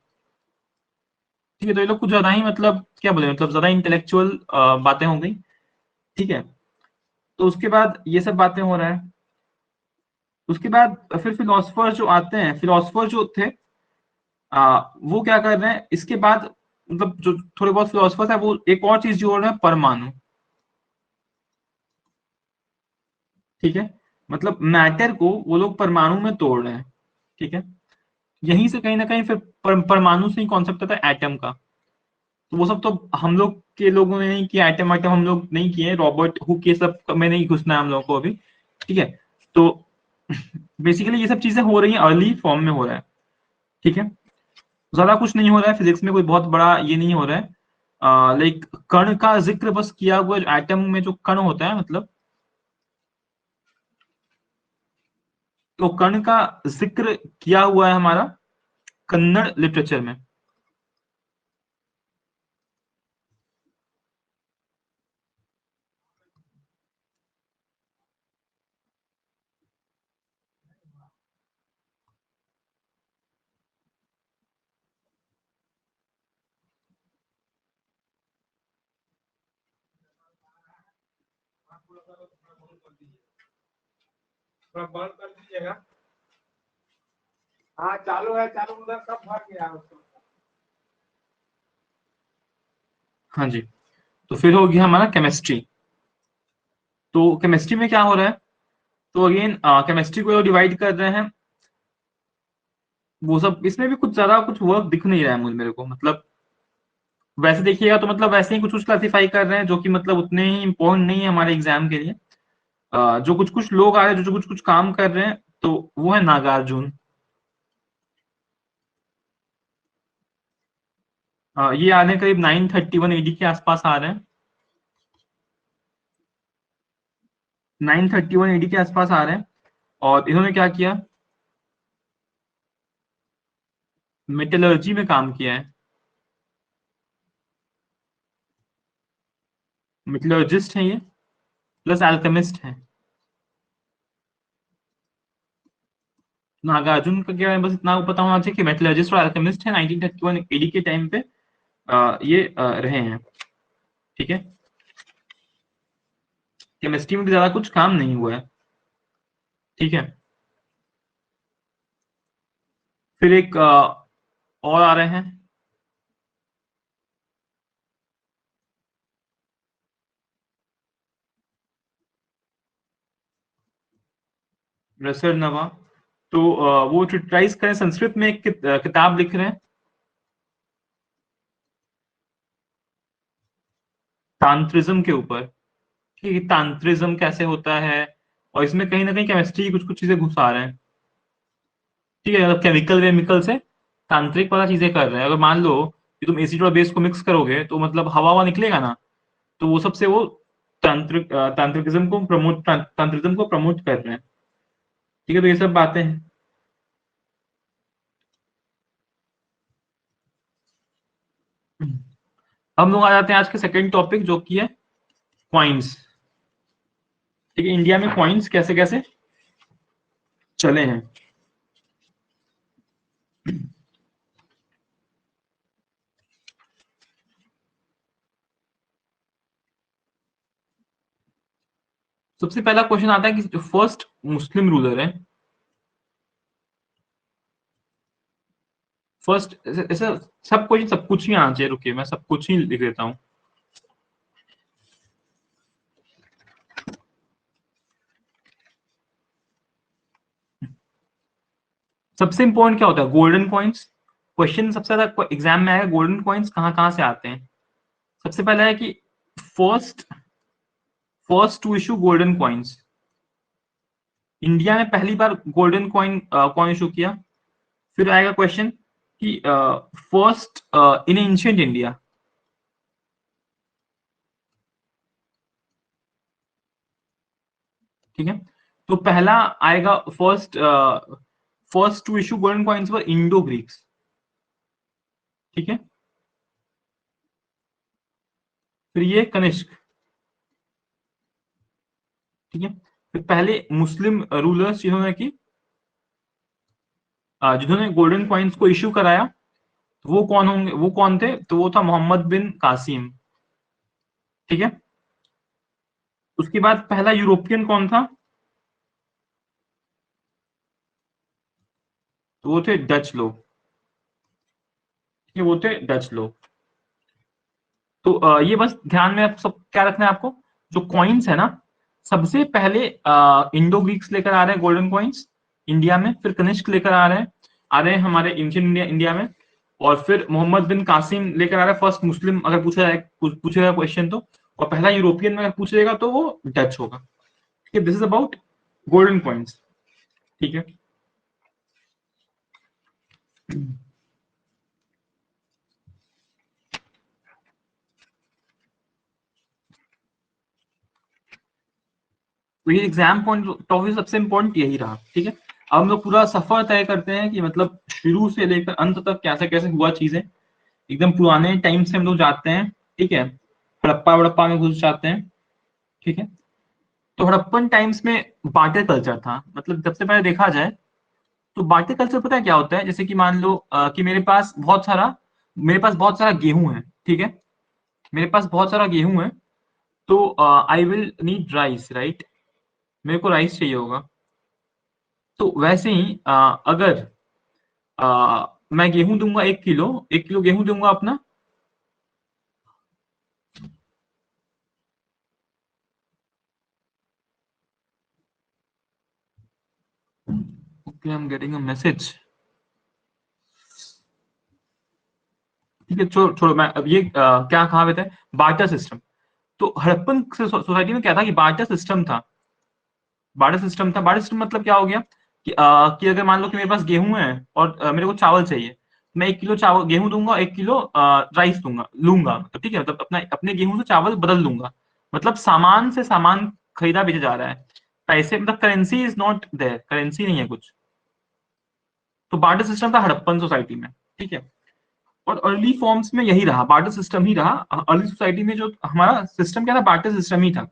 ठीक है, तो ये लोग कुछ ज्यादा ही, मतलब क्या बोले, मतलब ज्यादा इंटेलेक्चुअल बातें हो गई। ठीक है, तो उसके बाद ये सब बातें हो रहा है। उसके बाद फिर फिलोसफर जो आते हैं, फिलोसफर जो थे वो क्या कर रहे हैं इसके बाद, मतलब जो थोड़े बहुत फिलोसफर्स है वो एक और चीज जोड़ रहे हैं, परमाणु। ठीक है, मतलब मैटर को वो लोग परमाणु में तोड़ रहे हैं। ठीक है, यहीं से कहीं ना कहीं फिर परमाणु से ही कॉन्सेप्ट आता है एटम का। तो वो सब तो हम लोग के लोगों ने नहीं किया, एटम आइटम हम लोग नहीं किए, रॉबर्ट हुक ये सब में नहीं घुसना है हम लोगों को अभी। ठीक है, तो बेसिकली ये सब चीजें हो रही हैं, अर्ली फॉर्म में हो रहा है। ठीक है, ज्यादा कुछ नहीं हो रहा है फिजिक्स में, कोई बहुत बड़ा ये नहीं हो रहा है। लाइक कण का जिक्र बस किया हुआ, एटम में जो कण होता है, मतलब तो कण का जिक्र किया हुआ है हमारा कन्नड़ लिटरेचर में। थोड़ा बंद कर दीजिएगा। हाँ चालू है, चालू उधर कब भर गया उसको। हाँ जी, तो फिर हो गया हमारा केमिस्ट्री। तो केमिस्ट्री में क्या हो रहा है, तो अगेन केमिस्ट्री को डिवाइड कर रहे हैं। वो सब इसमें भी कुछ ज्यादा कुछ वर्क दिख नहीं रहा है मुझे, मेरे को, मतलब वैसे देखिएगा तो मतलब वैसे ही कुछ कुछ क्लासिफाई कर रहे हैं जो कि मतलब उतने ही इम्पोर्टेंट नहीं है हमारे एग्जाम के लिए। जो कुछ कुछ लोग आ रहे हैं जो कुछ कुछ काम कर रहे हैं, तो वो है नागार्जुन। ये आ रहे हैं करीब 931 एडी के आसपास आ रहे हैं। 931 एडी के आसपास आ रहे हैं। और इन्होंने क्या किया, मेटलर्जी में काम किया है। मेटलर्जिस्ट है ये, प्लस अल्केमिस्ट है। नागार्जुन का क्या है, बस इतना पता होना चाहिए कि मेटलर्जिस्ट और अल्केमिस्ट है, 1931 एडी के टाइम पे ये रहे हैं। ठीक है, केमिस्ट्री में भी ज्यादा कुछ काम नहीं हुआ है। ठीक है, फिर एक और आ रहे हैं, रसर नवा। तो वो ट्राइज करें, संस्कृत में एक किताब लिख रहे हैं तांत्रिज्म के ऊपर, कि तांत्रिज्म कैसे होता है। और इसमें कहीं ना कहीं केमिस्ट्री की कुछ कुछ चीजें घुसा रहे हैं। ठीक है, मतलब केमिकल वेमिकल से तांत्रिक वाला चीजें कर रहे हैं। अगर मान लो कि तुम एसिड और बेस को मिक्स करोगे तो मतलब हवा हवा निकलेगा ना, तो वो सबसे वो तांत्रिकिज्म को प्रमोट, तांत्रिज्म को प्रमोट कर रहे हैं। ठीक है, तो ये सब बातें हैं। हम लोग आ जाते हैं आज के सेकंड टॉपिक जो कि है क्वाइंस। ठीक है, इंडिया में क्वाइंस कैसे कैसे चले हैं। सबसे पहला क्वेश्चन आता है कि जो फर्स्ट मुस्लिम रूलर है, फर्स्ट ऐसा, सब कुछ ही आना चाहिए, रुकिए मैं सब कुछ ही लिख देता हूँ। सबसे इंपॉर्टेंट क्या होता है, गोल्डन कॉइन्स। क्वेश्चन सबसे ज्यादा एग्जाम में आएगा, गोल्डन कॉइन्स कहाँ कहाँ से आते हैं। सबसे पहला है कि first to issue golden coins, India में पहली बार गोल्डन कॉइन इशू किया। फिर आएगा क्वेश्चन कि फर्स्ट इन एंशिएंट इंडिया, ठीक है। तो पहला आएगा first to issue golden coins were Indo Greeks, ठीक है। फिर ये कनिष्क, ठीक है। फिर पहले मुस्लिम रूलर्स जिन्होंने गोल्डन कॉइन्स को इश्यू कराया, तो वो कौन होंगे, वो कौन थे, तो वो था मोहम्मद बिन कासिम, ठीक है। उसके बाद पहला यूरोपियन कौन था, तो वो थे डच लोग, ठीक है, वो थे डच लोग। तो ये बस ध्यान में आप सब क्या रखना है आपको, जो कॉइन्स है ना, सबसे पहले इंडो ग्रीक्स लेकर आ रहे हैं गोल्डन कॉइन्स इंडिया में, फिर कनिष्क लेकर आ रहे हैं हमारे एंशिएंट इंडिया में, और फिर मोहम्मद बिन कासिम लेकर आ रहा है फर्स्ट मुस्लिम, अगर पूछेगा क्वेश्चन तो, और पहला यूरोपियन में अगर पूछेगा तो वो डच होगा, ठीक है। This is about golden coins, ठीक है। तो ये एग्जाम पॉइंट टॉपिक सबसे इंपॉर्टेंट यही रहा, ठीक है। अब हम लोग पूरा सफर तय करते हैं कि मतलब शुरू से लेकर अंत तक कैसे कैसे हुआ चीजें, एकदम पुराने टाइम से हम लोग जाते हैं, ठीक है। हड़प्पा वड़प्पा में घुस जाते हैं, ठीक है। तो हड़प्पन टाइम्स में बार्टर कल्चर था, मतलब सबसे पहले देखा जाए तो बार्टर कल्चर पता है क्या होता है, जैसे कि मान लो कि मेरे पास बहुत सारा गेहूं है, ठीक है। मेरे पास बहुत सारा गेहूं है, तो I will need rice, right, मेरे को राइस चाहिए होगा। तो वैसे ही अगर मैं गेहूं दूंगा 1 किलो, 1 किलो गेहूं दूंगा अपना, okay, I am getting a message, ठीक है। छोड़ो छोड़ो, मैं अब ये क्या कहावत है, बार्टर सिस्टम। तो हड़प्पन सोसाइटी में क्या था कि बार्टर सिस्टम मतलब क्या हो गया कि अगर मान लो कि मेरे पास गेहूं है और मेरे को चावल चाहिए, मैं 1 किलो चावल गेहूं दूंगा, 1 किलो राइस लूंगा, मतलब ठीक है, मतलब अपना अपने गेहूं से चावल बदल लूंगा, मतलब सामान से सामान खरीदा बेचा जा रहा है, पैसे मतलब currency is not there, currency नहीं है कुछ। तो बार्टर सिस्टम था हड़प्पन सोसाइटी में, ठीक है। और अर्ली फॉर्म्स में यही रहा, बार्टर सिस्टम ही रहा अर्ली सोसाइटी में, जो हमारा सिस्टम क्या था, बार्टर सिस्टम ही था।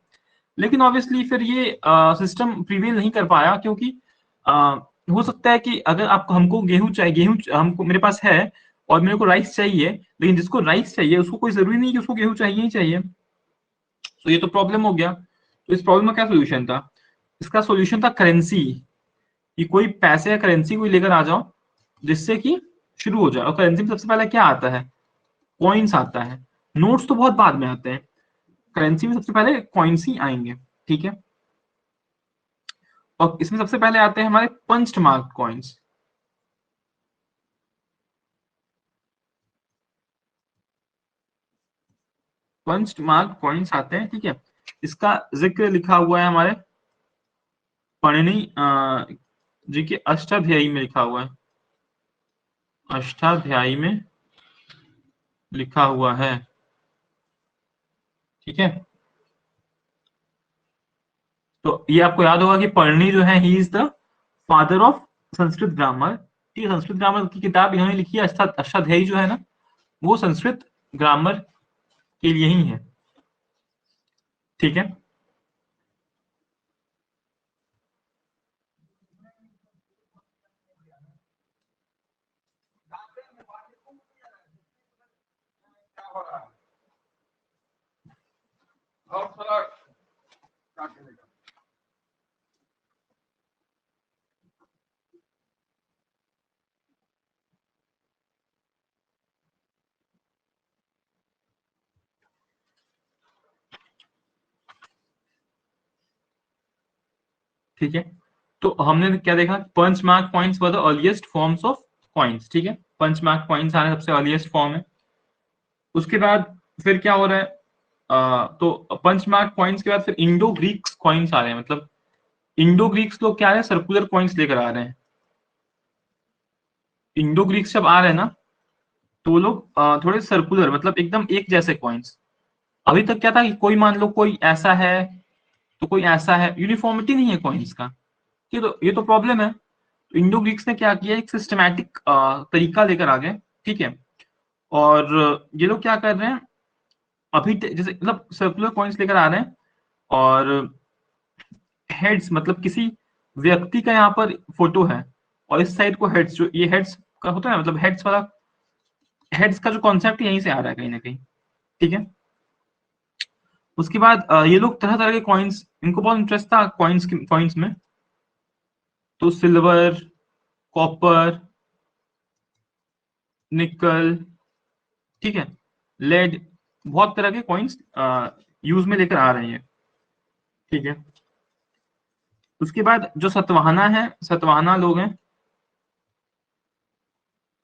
लेकिन ऑब्वियसली फिर ये सिस्टम प्रिवेल नहीं कर पाया, क्योंकि अ, हो सकता है कि अगर आपको हमको गेहूं चाहिए, हमको मेरे पास है, और मेरे को राइस चाहिए, लेकिन जिसको राइस चाहिए उसको कोई जरूरी नहीं कि उसको गेहूं चाहिए ही चाहिए। तो ये तो प्रॉब्लम हो गया। तो इस प्रॉब्लम का क्या सोल्यूशन था, इसका सोल्यूशन था करेंसी, कि कोई पैसे या करेंसी कोई लेकर आ जाओ, जिससे कि शुरू हो जाए। और करेंसी में सबसे पहले क्या आता है, कॉइन्स आता है, नोट्स तो बहुत बाद में आते हैं, करेंसी में सबसे पहले कॉइन्स ही आएंगे, ठीक है। और इसमें सबसे पहले आते हैं हमारे punched mark coins, punched mark coins आते हैं, ठीक है। इसका जिक्र लिखा हुआ है हमारे पणिनि जी के अष्टाध्यायी में लिखा हुआ है, अष्टाध्यायी में लिखा हुआ है, ठीक है। तो ये आपको याद होगा कि पढ़नी जो है, he is the father of Sanskrit grammar, ठीक है। संस्कृत ग्रामर की किताब इन्होंने लिखी है, अष्टाध्यायी जो है ना, वो संस्कृत ग्रामर के लिए ही है, ठीक है। ठीक है, तो हमने क्या देखा, punch mark points were the earliest forms of coins, ठीक है। पंच मार्क पॉइंट्स आने सबसे अर्लीस्ट फॉर्म है। उसके बाद फिर क्या हो रहा है, तो पंच मार्क कॉइन्स के बाद फिर इंडो ग्रीक्स कॉइन्स आ रहे हैं, मतलब इंडो ग्रीक्स लोग क्या है, सर्कुलर कॉइन्स लेकर आ रहे हैं। इंडो ग्रीक्स जब आ रहे हैं ना, तो वो लोग थोड़े सर्कुलर, मतलब एकदम एक जैसे कॉइन्स। अभी तक क्या था कि कोई मान लो कोई ऐसा है तो कोई ऐसा है, यूनिफॉर्मिटी नहीं है कॉइन्स का। ये तो प्रॉब्लम है। तो इंडो ग्रीक्स ने क्या किया, एक सिस्टमैटिक तरीका लेकर आ गए। ठीक है। और ये लोग क्या कर रहे हैं, अभी जैसे मतलब सर्कुलर कॉइन्स लेकर आ रहे हैं, और हेड्स मतलब किसी व्यक्ति का यहाँ पर फोटो है, और इस साइड को हेड्स, जो ये हेड्स का होता है ना, मतलब हेड्स वाला, हेड्स का जो कॉन्सेप्ट यहीं से आ रहा है कहीं ना कहीं। ठीक है। उसके बाद ये लोग तरह तरह के कॉइन्स, इनको बहुत इंटरेस्ट था कॉइन्स में। तो सिल्वर, कॉपर, निकल, ठीक है, लेड, बहुत तरह के कॉइन्स यूज में लेकर आ रहे हैं। ठीक है। उसके बाद जो सतवाहना है, सतवाहना लोग हैं,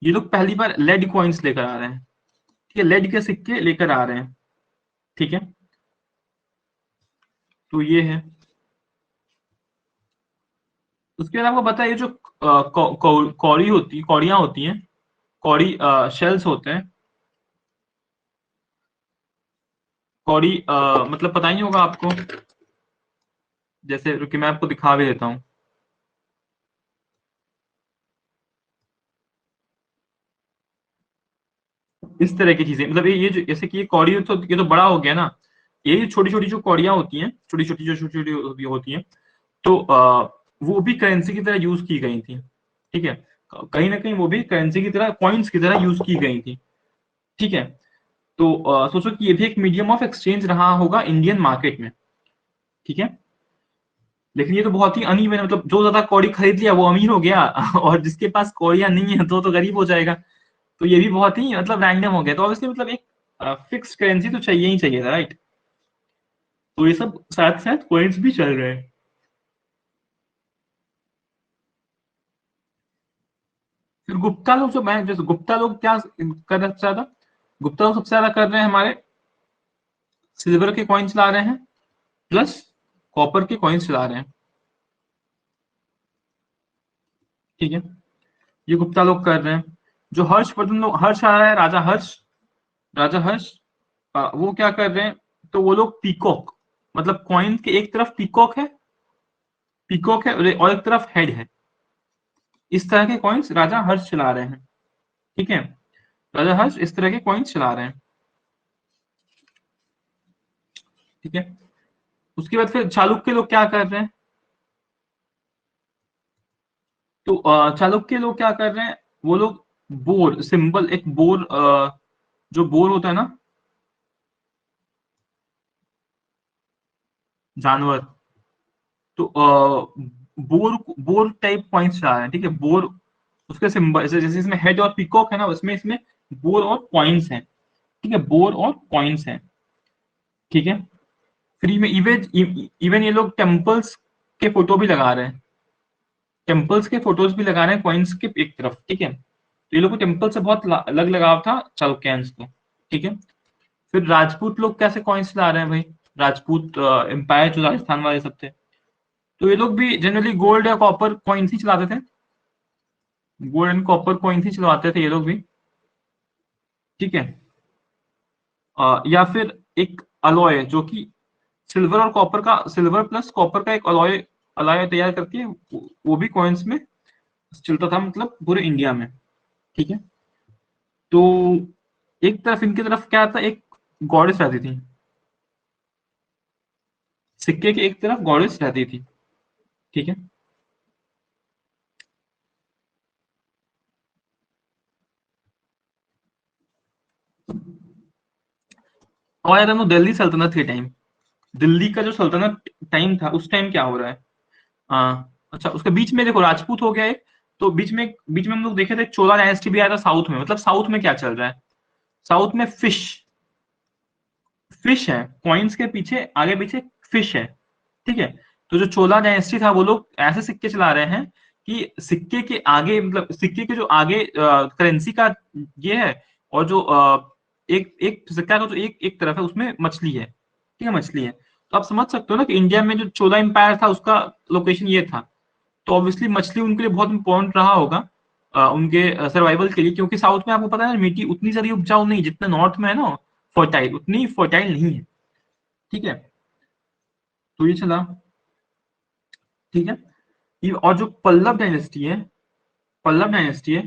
ये लोग पहली बार लेड कॉइन्स लेकर आ रहे हैं। ठीक है, लेड के सिक्के लेकर आ रहे हैं। ठीक है। तो ये है। उसके बाद आपको पता है, ये जो कौड़ी होती, कौड़ियां होती हैं, कौड़ी शेल्स होते हैं। कौड़ी मतलब पता ही होगा आपको, जैसे रुकिए मैं आपको दिखा भी देता हूँ। इस तरह की चीजें, मतलब ये जो जैसे कि ये कौड़ी, तो ये तो बड़ा हो गया ना। ये छोटी छोटी जो कौड़ियां होती हैं, छोटी छोटी जो छोटी छोटी होती हैं, तो वो भी करेंसी की तरह यूज की गई थी। ठीक है। कहीं ना कहीं वो भी करेंसी की तरह, कॉइन्स की तरह यूज की गई थी। ठीक है। तो सोचो कि ये भी एक मीडियम ऑफ एक्सचेंज रहा होगा इंडियन मार्केट में। ठीक है। लेकिन ये तो बहुत ही अनइवन है, मतलब जो ज्यादा कौड़ी खरीद लिया वो अमीर हो गया और जिसके पास कौड़ियां नहीं है तो गरीब हो जाएगा। तो ये भी बहुत ही मतलब रैंडम हो गया। तो ऑब्वियसली मतलब एक फिक्स करेंसी तो चाहिए ही चाहिए, राइट। तो ये सब साथ साथ कॉइन्स भी चल रहे हैं। फिर गुप्ता लोग, जो मैं जैसे गुप्ता लोग क्या कर रहे हैं सबसे ज्यादा, गुप्ता लोग सबसे ज्यादा कर रहे हैं हमारे, सिल्वर के कॉइन्स ला रहे हैं, प्लस कॉपर के कॉइन्स ला रहे हैं। ठीक है। ये गुप्ता लोग कर रहे हैं। जो हर्षवर्धन लोग, हर्ष आ रहा है, राजा हर्ष, राजा हर्ष, वो क्या कर रहे हैं, तो वो लोग पीकॉक, मतलब कॉइन के एक तरफ पीकॉक है, पीकॉक है, और एक तरफ हेड है। इस तरह के कॉइन्स राजा हर्ष चला रहे हैं। ठीक है। राजा हर्ष इस तरह के कॉइन्स चला रहे हैं। ठीक है। उसके बाद फिर चालुक्य लोग क्या कर रहे हैं, तो चालुक्य लोग क्या कर रहे हैं, वो लोग बोर सिंबल, एक बोर, जो बोर होता है ना, जानवर, तो बोर बोर टाइप पॉइंट्स चला रहे हैं। ठीक है। बोर उसके सिंबल, जैसे इसमें हेड और पीकॉक है ना, उसमें इसमें बोर और पॉइंट्स हैं। ठीक है, बोर और पॉइंट्स हैं। ठीक है। फ्री में इवन इवन ये लोग टेम्पल्स के फोटो भी लगा रहे हैं, टेम्पल्स के फोटोज भी लगा रहे हैं कॉइन्स के एक तरफ। ठीक है। तो ये लोग को टेम्पल से बहुत अलग लगाव था चालुक्यंस को। ठीक है। फिर राजपूत लोग कैसे कॉइन्स ला रहे हैं भाई, राजपूत एम्पायर जो राजस्थान वाले सब थे, तो ये लोग भी जनरली गोल्ड या कॉपर कॉइन्स ही चलाते थे, गोल्ड एंड कॉपर कॉइन्स ही चलवाते थे ये लोग भी। ठीक है। या फिर एक अलॉय, जो कि सिल्वर और कॉपर का, सिल्वर प्लस कॉपर का एक अलॉय, अलॉय तैयार करके वो भी कॉइन्स में चलता था, मतलब पूरे इंडिया में। ठीक है। तो एक तरफ इनकी तरफ क्या था, एक गॉडेस रहती थी, सिक्के की एक तरफ गॉडेस रहती थी। ठीक है। और यार हम दिल्ली सल्तनत के टाइम, दिल्ली का जो सल्तनत टाइम था, उस टाइम क्या हो रहा है। अच्छा, उसके बीच में देखो राजपूत हो गया एक, तो बीच में हम लोग देखे थे चोला डायनेस्टी भी आया था साउथ में, मतलब साउथ में क्या चल रहा है, साउथ में फिश, फिश है कॉइन्स के पीछे, आगे पीछे फिश है। ठीक है। तो जो चोला डायनेस्टी था, वो लोग ऐसे सिक्के चला रहे हैं कि सिक्के के आगे, मतलब सिक्के के जो आगे करेंसी का ये है, और जो एक एक सिक्का का जो एक एक तरफ है उसमें मछली है, ठीक है, मछली है। तो आप समझ सकते हो ना कि इंडिया में जो चोला एम्पायर था उसका लोकेशन ये था। तो ऑब्वियसली मछली उनके लिए बहुत इंपॉर्टेंट रहा होगा उनके सर्वाइवल के लिए, क्योंकि साउथ में आपको पता है ना मिट्टी उतनी सारी उपजाऊ नहीं, जितना नॉर्थ में है ना फर्टाइल, उतनी फर्टाइल नहीं है, ठीक है। तो ये चला, ठीक है। ये और जो पल्लव डायनेस्टी है, पल्लव डायनेस्टी है,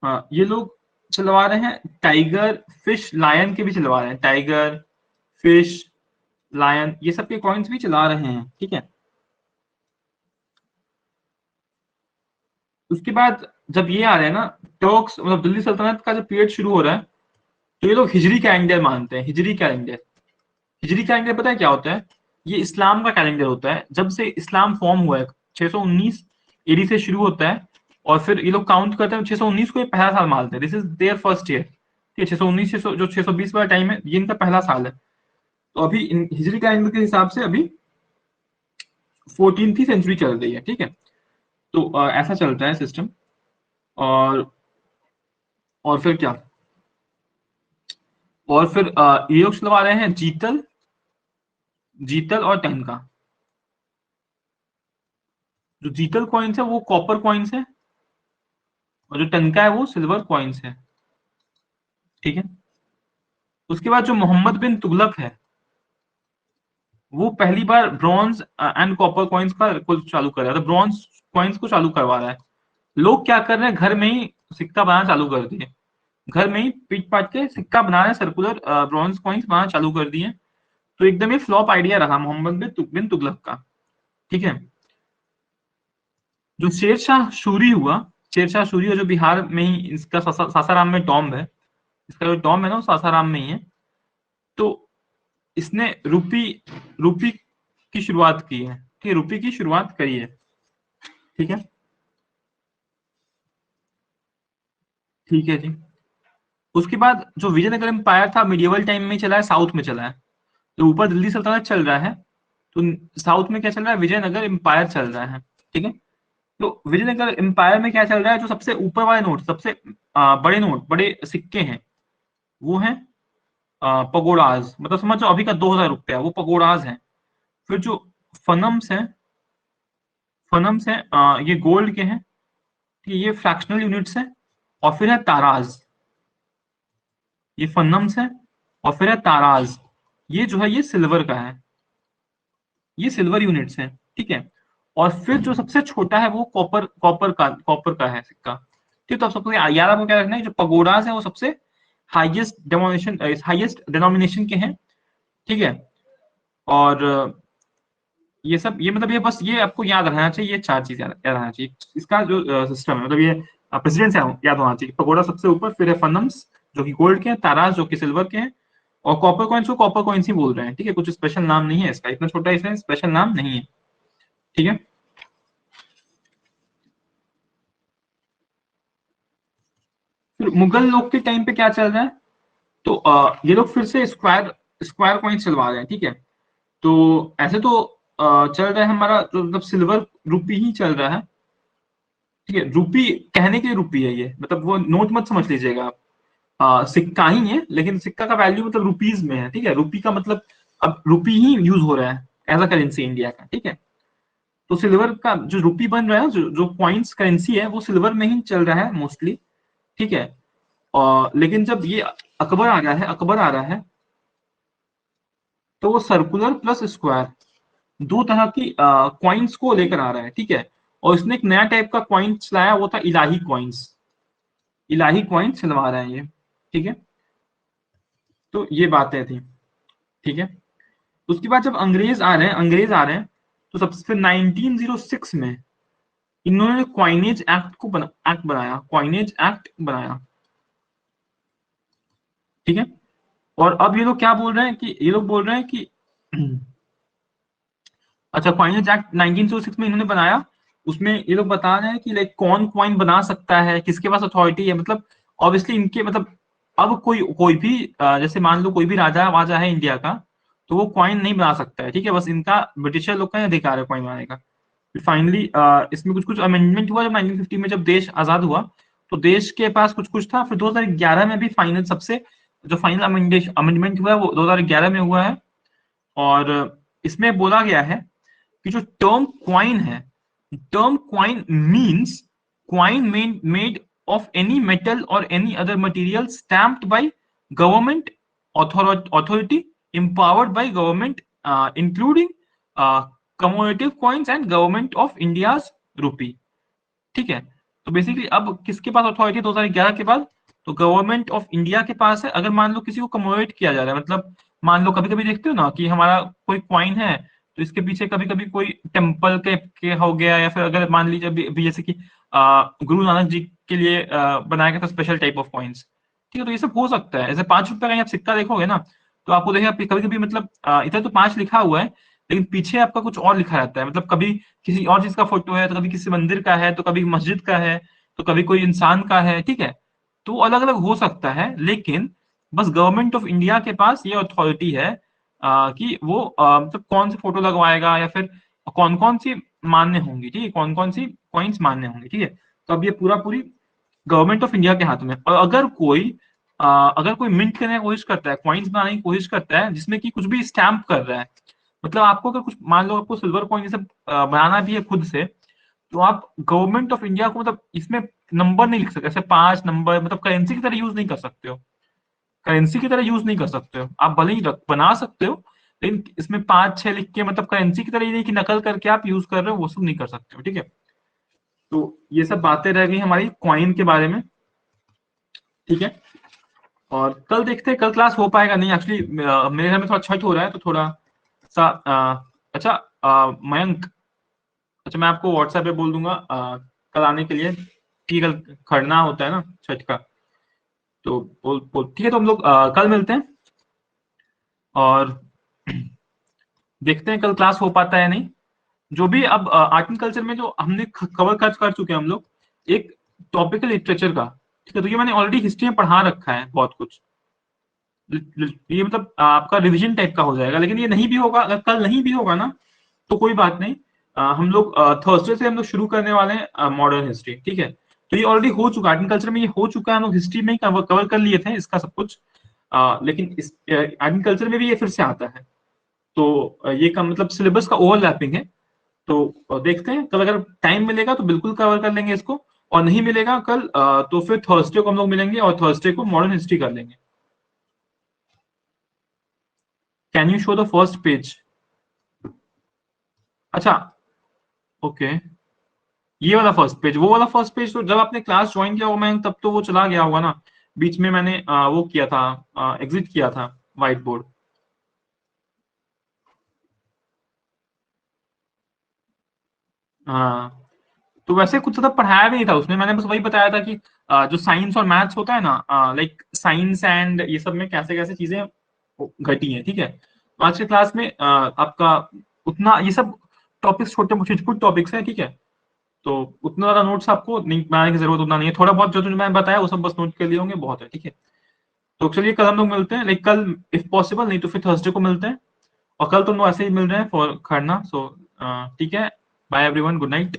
हाँ, ये लोग चलवा रहे हैं टाइगर फिश लायन के भी चलवा रहे हैं, टाइगर फिश लायन ये सब के कॉइन्स भी चला रहे हैं, ठीक है। उसके बाद जब ये आ रहे हैं ना टर्क्स, मतलब दिल्ली सल्तनत का जब पीरियड शुरू हो रहा है, तो ये लोग हिजरी कैलेंडर मानते हैं, हिजरी कैलेंडर। हिजरी कैलेंडर पता है क्या होता है? ये इस्लाम का कैलेंडर होता है, जब से इस्लाम फॉर्म हुआ है 619 एडी से शुरू होता है, और फिर ये लोग काउंट करते हैं 619 को, ये पहला साल मानते हैं, this is their first year, ठीक है। 619 जो 620 वाला टाइम है ये इनका पहला साल है। तो अभी हिजरी कैलेंडर के हिसाब से अभी 14वीं सेंचुरी चल रही है, ठीक है। तो ऐसा चलता है सिस्टम। और फिर क्या, और फिर ये लोग चलवा रहे हैं जीतल, जीतल और टहनका। जो जीतल कॉइन्स है वो कॉपर कॉइन्स है, और जो टंका है वो सिल्वर कॉइन्स है, ठीक है। उसके बाद जो मोहम्मद बिन तुगलक है, वो पहली बार ब्रॉन्ज एंड कॉपर कॉइन्स का को चालू कर रहा है, तो ब्रॉन्ज कॉइन्स को चालू करवा रहा है। लोग क्या कर रहे हैं, घर में ही सिक्का बनाना चालू कर दिए, घर में ही पीट पाट के सिक्का बना रहे हैं, सर्कुलर ब्रॉन्ज कॉइन्स बनाना चालू कर दिए। तो एकदम ही फ्लॉप आइडिया रहा मोहम्मद बिन तुगलक का, ठीक है। जो शेरशाह सूरी हुआ, शेरशाह सूरी जो बिहार में ही इसका सासाराम में टॉम्ब है, इसका जो टॉम्ब है ना वो सासाराम में ही है। तो इसने रूपी रूपी की शुरुआत की है, ठीक है, रूपी की शुरुआत करी है, ठीक है, ठीक है जी। उसके बाद जो विजयनगर एम्पायर था मिडिवल टाइम में चला है, साउथ में चला है। तो ऊपर दिल्ली सल्तनत चल रहा है, तो साउथ में क्या चल रहा है, विजयनगर एम्पायर चल रहा है, ठीक है। तो विजयनगर एम्पायर में क्या चल रहा है, जो सबसे ऊपर वाले नोट, सबसे बड़े नोट, बड़े सिक्के हैं, वो हैं पगोड़ाज, मतलब समझो अभी का 2000 रुपया वो पगोड़ाज है। फिर जो फनम्स है, फनम्स है ये गोल्ड के हैं, ठीक है, ये फ्रैक्शनल यूनिट्स है। और फिर है ताराज, ये फनम्स है। और फिर है ताराज, ये जो है ये सिल्वर का है, ये सिल्वर यूनिट्स है, ठीक है। और फिर जो सबसे छोटा है वो कॉपर का है सिक्का, ठीक। तो आप सबको याद, आपको क्या रखना है, जो पगोडास है वो सबसे हाईएस्ट डिनोमिनेशन के हैं, ठीक है। और ये सब, ये मतलब ये बस ये आपको याद रहना चाहिए, ये चार चीज याद रहना चाहिए, इसका जो सिस्टम है, मतलब ये प्रेसिडेंट से याद होना चाहिए। पगोडा सबसे ऊपर, फिर है फनम्स जो कि गोल्ड के हैं, ताराज जो कि सिल्वर के हैं, और कॉपर कॉइन्स को कॉपर कॉइन्स ही बोल रहे हैं, ठीक है। कुछ स्पेशल नाम नहीं है इसका, इतना छोटा इसमें स्पेशल नाम नहीं है, ठीक है। फिर मुगल लोग के टाइम पे क्या चल रहा है, तो ये लोग फिर से स्क्वायर स्क्वायर कॉइन चलवा रहे हैं, ठीक है। तो ऐसे तो चल रहा है हमारा जो मतलब सिल्वर रूपी ही चल रहा है, ठीक है। रूपी कहने के लिए रूपी है ये, मतलब वो नोट मत समझ लीजिएगा आप, सिक्का ही है, लेकिन सिक्का का वैल्यू मतलब रुपीज में है, ठीक है। रूपी का मतलब अब रूपी ही यूज हो रहा है एज अ करेंसी इंडिया का, ठीक है। तो सिल्वर का जो रूपी बन रहा है, जो पॉइंट्स करेंसी है वो सिल्वर में ही चल रहा है मोस्टली, ठीक है। और लेकिन जब ये अकबर आ रहा है, अकबर आ रहा है, तो वो सर्कुलर प्लस स्क्वायर दो तरह की कॉइन्स को लेकर आ रहा है, ठीक है। और इसने एक नया टाइप का कॉइन चलाया, वो था इलाही कॉइन्स, इलाही कॉइन्स चलवा रहे हैं ये, ठीक है। तो ये बातें थी, ठीक है। उसके बाद जब अंग्रेज आ रहे हैं तो सबसे फिर 1906 में इन्होंने क्वाइनेज एक्ट को एक्ट बनाया, क्वाइनेज एक्ट बनाया, ठीक है। और अब ये लोग क्या बोल रहे हैं कि ये लोग बोल रहे हैं कि अच्छा, क्वाइनेज एक्ट 1906 में इन्होंने बनाया, उसमें ये लोग बता रहे हैं कि लाइक कौन क्वाइन बना सकता है, किसके पास अथॉरिटी है, मतलब ऑब्वियसली इनके मतलब अब कोई कोई भी जैसे मान लो कोई भी राजा वाजा है इंडिया का, तो वो क्वाइन नहीं बना सकता है, ठीक है। बस इनका ब्रिटिशर लोग का अधिकार है क्वाइन बनाने का। फाइनली इसमें कुछ कुछ अमेंडमेंट हुआ जब 1950 में, जब देश आजाद हुआ, तो देश के पास कुछ कुछ था। फिर 2011 में भी फाइनल सबसे जो फाइनल अमेंडमेंट हुआ है वो 2011 में हुआ है, और इसमें बोला गया है कि जो टर्म क्वाइन है, term coin means coin made of any metal or any other material stamped by government authority empowered by government, including commemorative coins and government of India's rupee. ठीक है, तो बेसिकली अब किसके पास अथॉरिटी 2011 के बाद, तो government of India के पास है। अगर मान लो किसी को कमोवेट किया जा रहा है, मतलब मान लो कभी कभी देखते हो ना कि हमारा कोई क्वाइन है तो इसके पीछे कभी कभी कोई टेम्पल के हो गया, या फिर अगर मान लीजिए अभी जैसे कि गुरु नानक जी के लिए बनाया गया था स्पेशल टाइप ऑफ कॉइन्स। ठीक है, तो ये सब हो सकता है। ऐसे 5 रुपए का आप सिक्का देखोगे ना तो आपको देखेगा कभी कभी मतलब इधर तो 5 लिखा हुआ है लेकिन पीछे आपका कुछ और लिखा रहता है, मतलब कभी किसी और चीज का फोटो है, तो कभी किसी मंदिर का है, तो कभी मस्जिद का है, तो कभी कोई इंसान का है। ठीक है, तो अलग अलग हो सकता है, लेकिन बस गवर्नमेंट ऑफ इंडिया के पास ये अथॉरिटी है कि वो मतलब कौन सी फोटो लगवाएगा या फिर कौन कौन सी मान्य होंगी। ठीक है, कौन कौन सी पॉइंट्स मान्य होंगे। ठीक है, तो अब ये पूरी गवर्नमेंट ऑफ इंडिया के हाथ में। और अगर कोई मिंट करने की कोशिश करता है, कॉइन्स बनाने की कोशिश करता है जिसमें कि कुछ भी स्टैम्प कर रहा है, मतलब आपको अगर कुछ मान लो आपको सिल्वर कॉइन जैसे बनाना भी है खुद से, तो आप गवर्नमेंट ऑफ इंडिया को मतलब इसमें नंबर नहीं लिख सकते, ऐसे 5 नंबर मतलब करेंसी की तरह यूज नहीं कर सकते हो। करेंसी की तरह यूज नहीं कर सकते हो आप, भले ही बना सकते हो लेकिन इसमें 5-6 लिख के मतलब करेंसी की तरह, ये नहीं कि नकल करके आप यूज कर रहे हो, वो सब नहीं कर सकते हो। ठीक है, तो ये सब बातें रह गई हमारी कॉइन के बारे में। ठीक है, और कल देखते हैं कल क्लास हो पाएगा नहीं एक्चुअली, मेरे घर में थोड़ा छठ हो रहा है तो थोड़ा सा अच्छा मयंक, अच्छा मैं आपको व्हाट्सएप पे बोल दूंगा कल आने के लिए कि कल खरना होता है ना छठ का, तो बोल ठीक है, तो हम लोग कल मिलते हैं और देखते हैं कल क्लास हो पाता है नहीं। जो भी अब आर्ट एंड कल्चर में जो हमने कवर कर चुके हैं हम लोग, एक टॉपिकल लिटरेचर का। ठीक है, तो ये मैंने ऑलरेडी हिस्ट्री में पढ़ा रखा है बहुत कुछ, ये मतलब आपका रिवीजन टाइप का हो जाएगा। लेकिन ये नहीं भी होगा, अगर कल नहीं भी होगा ना तो कोई बात नहीं, हम लोग थर्सडे से हम लोग शुरू करने वाले हैं मॉडर्न हिस्ट्री। ठीक है, तो ये ऑलरेडी हो चुका है, आर्ट एंड कल्चर में ये हो चुका है, हम लोग हिस्ट्री में ही कवर कर लिए थे इसका सब कुछ, लेकिन इस आर्ट एंड कल्चर में भी ये फिर से आता है। तो ये का मतलब सिलेबस का ओवरलैपिंग है। तो देखते हैं कल अगर टाइम मिलेगा तो बिल्कुल कवर कर लेंगे इसको, और नहीं मिलेगा कल तो फिर थर्सडे को हम लोग मिलेंगे और थर्सडे को मॉडर्न हिस्ट्री कर लेंगे। Can you show the first page? अच्छा, ओके, ये वाला फर्स्ट पेज, वो वाला फर्स्ट पेज तो जब आपने क्लास ज्वाइन किया होगा मैं तब तो वो चला गया होगा ना, बीच में मैंने वो किया था, एग्जिट किया था व्हाइट बोर्ड। हाँ, तो वैसे कुछ ज्यादा पढ़ाया भी नहीं था उसमें, मैंने बस वही बताया था कि जो साइंस और मैथ्स होता है ना, लाइक साइंस एंड ये सब में कैसे कैसे चीजें घटी हैं। ठीक है, तो आज के क्लास में आपका उतना ये सब टॉपिक्स छोटे छोटे टॉपिक्स हैं। ठीक है, तो उतना ज्यादा नोट्स आपको नहीं बनाने की जरूरत उतना नहीं है, थोड़ा बहुत जो जो मैंने बताया वो सब बस नोट कर लिए होंगे, बहुत है। ठीक है, तो चलिए कल हम लोग मिलते हैं, लाइक कल इफ पॉसिबल, नहीं तो फिर थर्सडे को मिलते हैं। और कल तुम लोग ऐसे ही मिल रहे हैं फॉर खरना। सो ठीक है, बाय एवरीवन, गुड नाइट।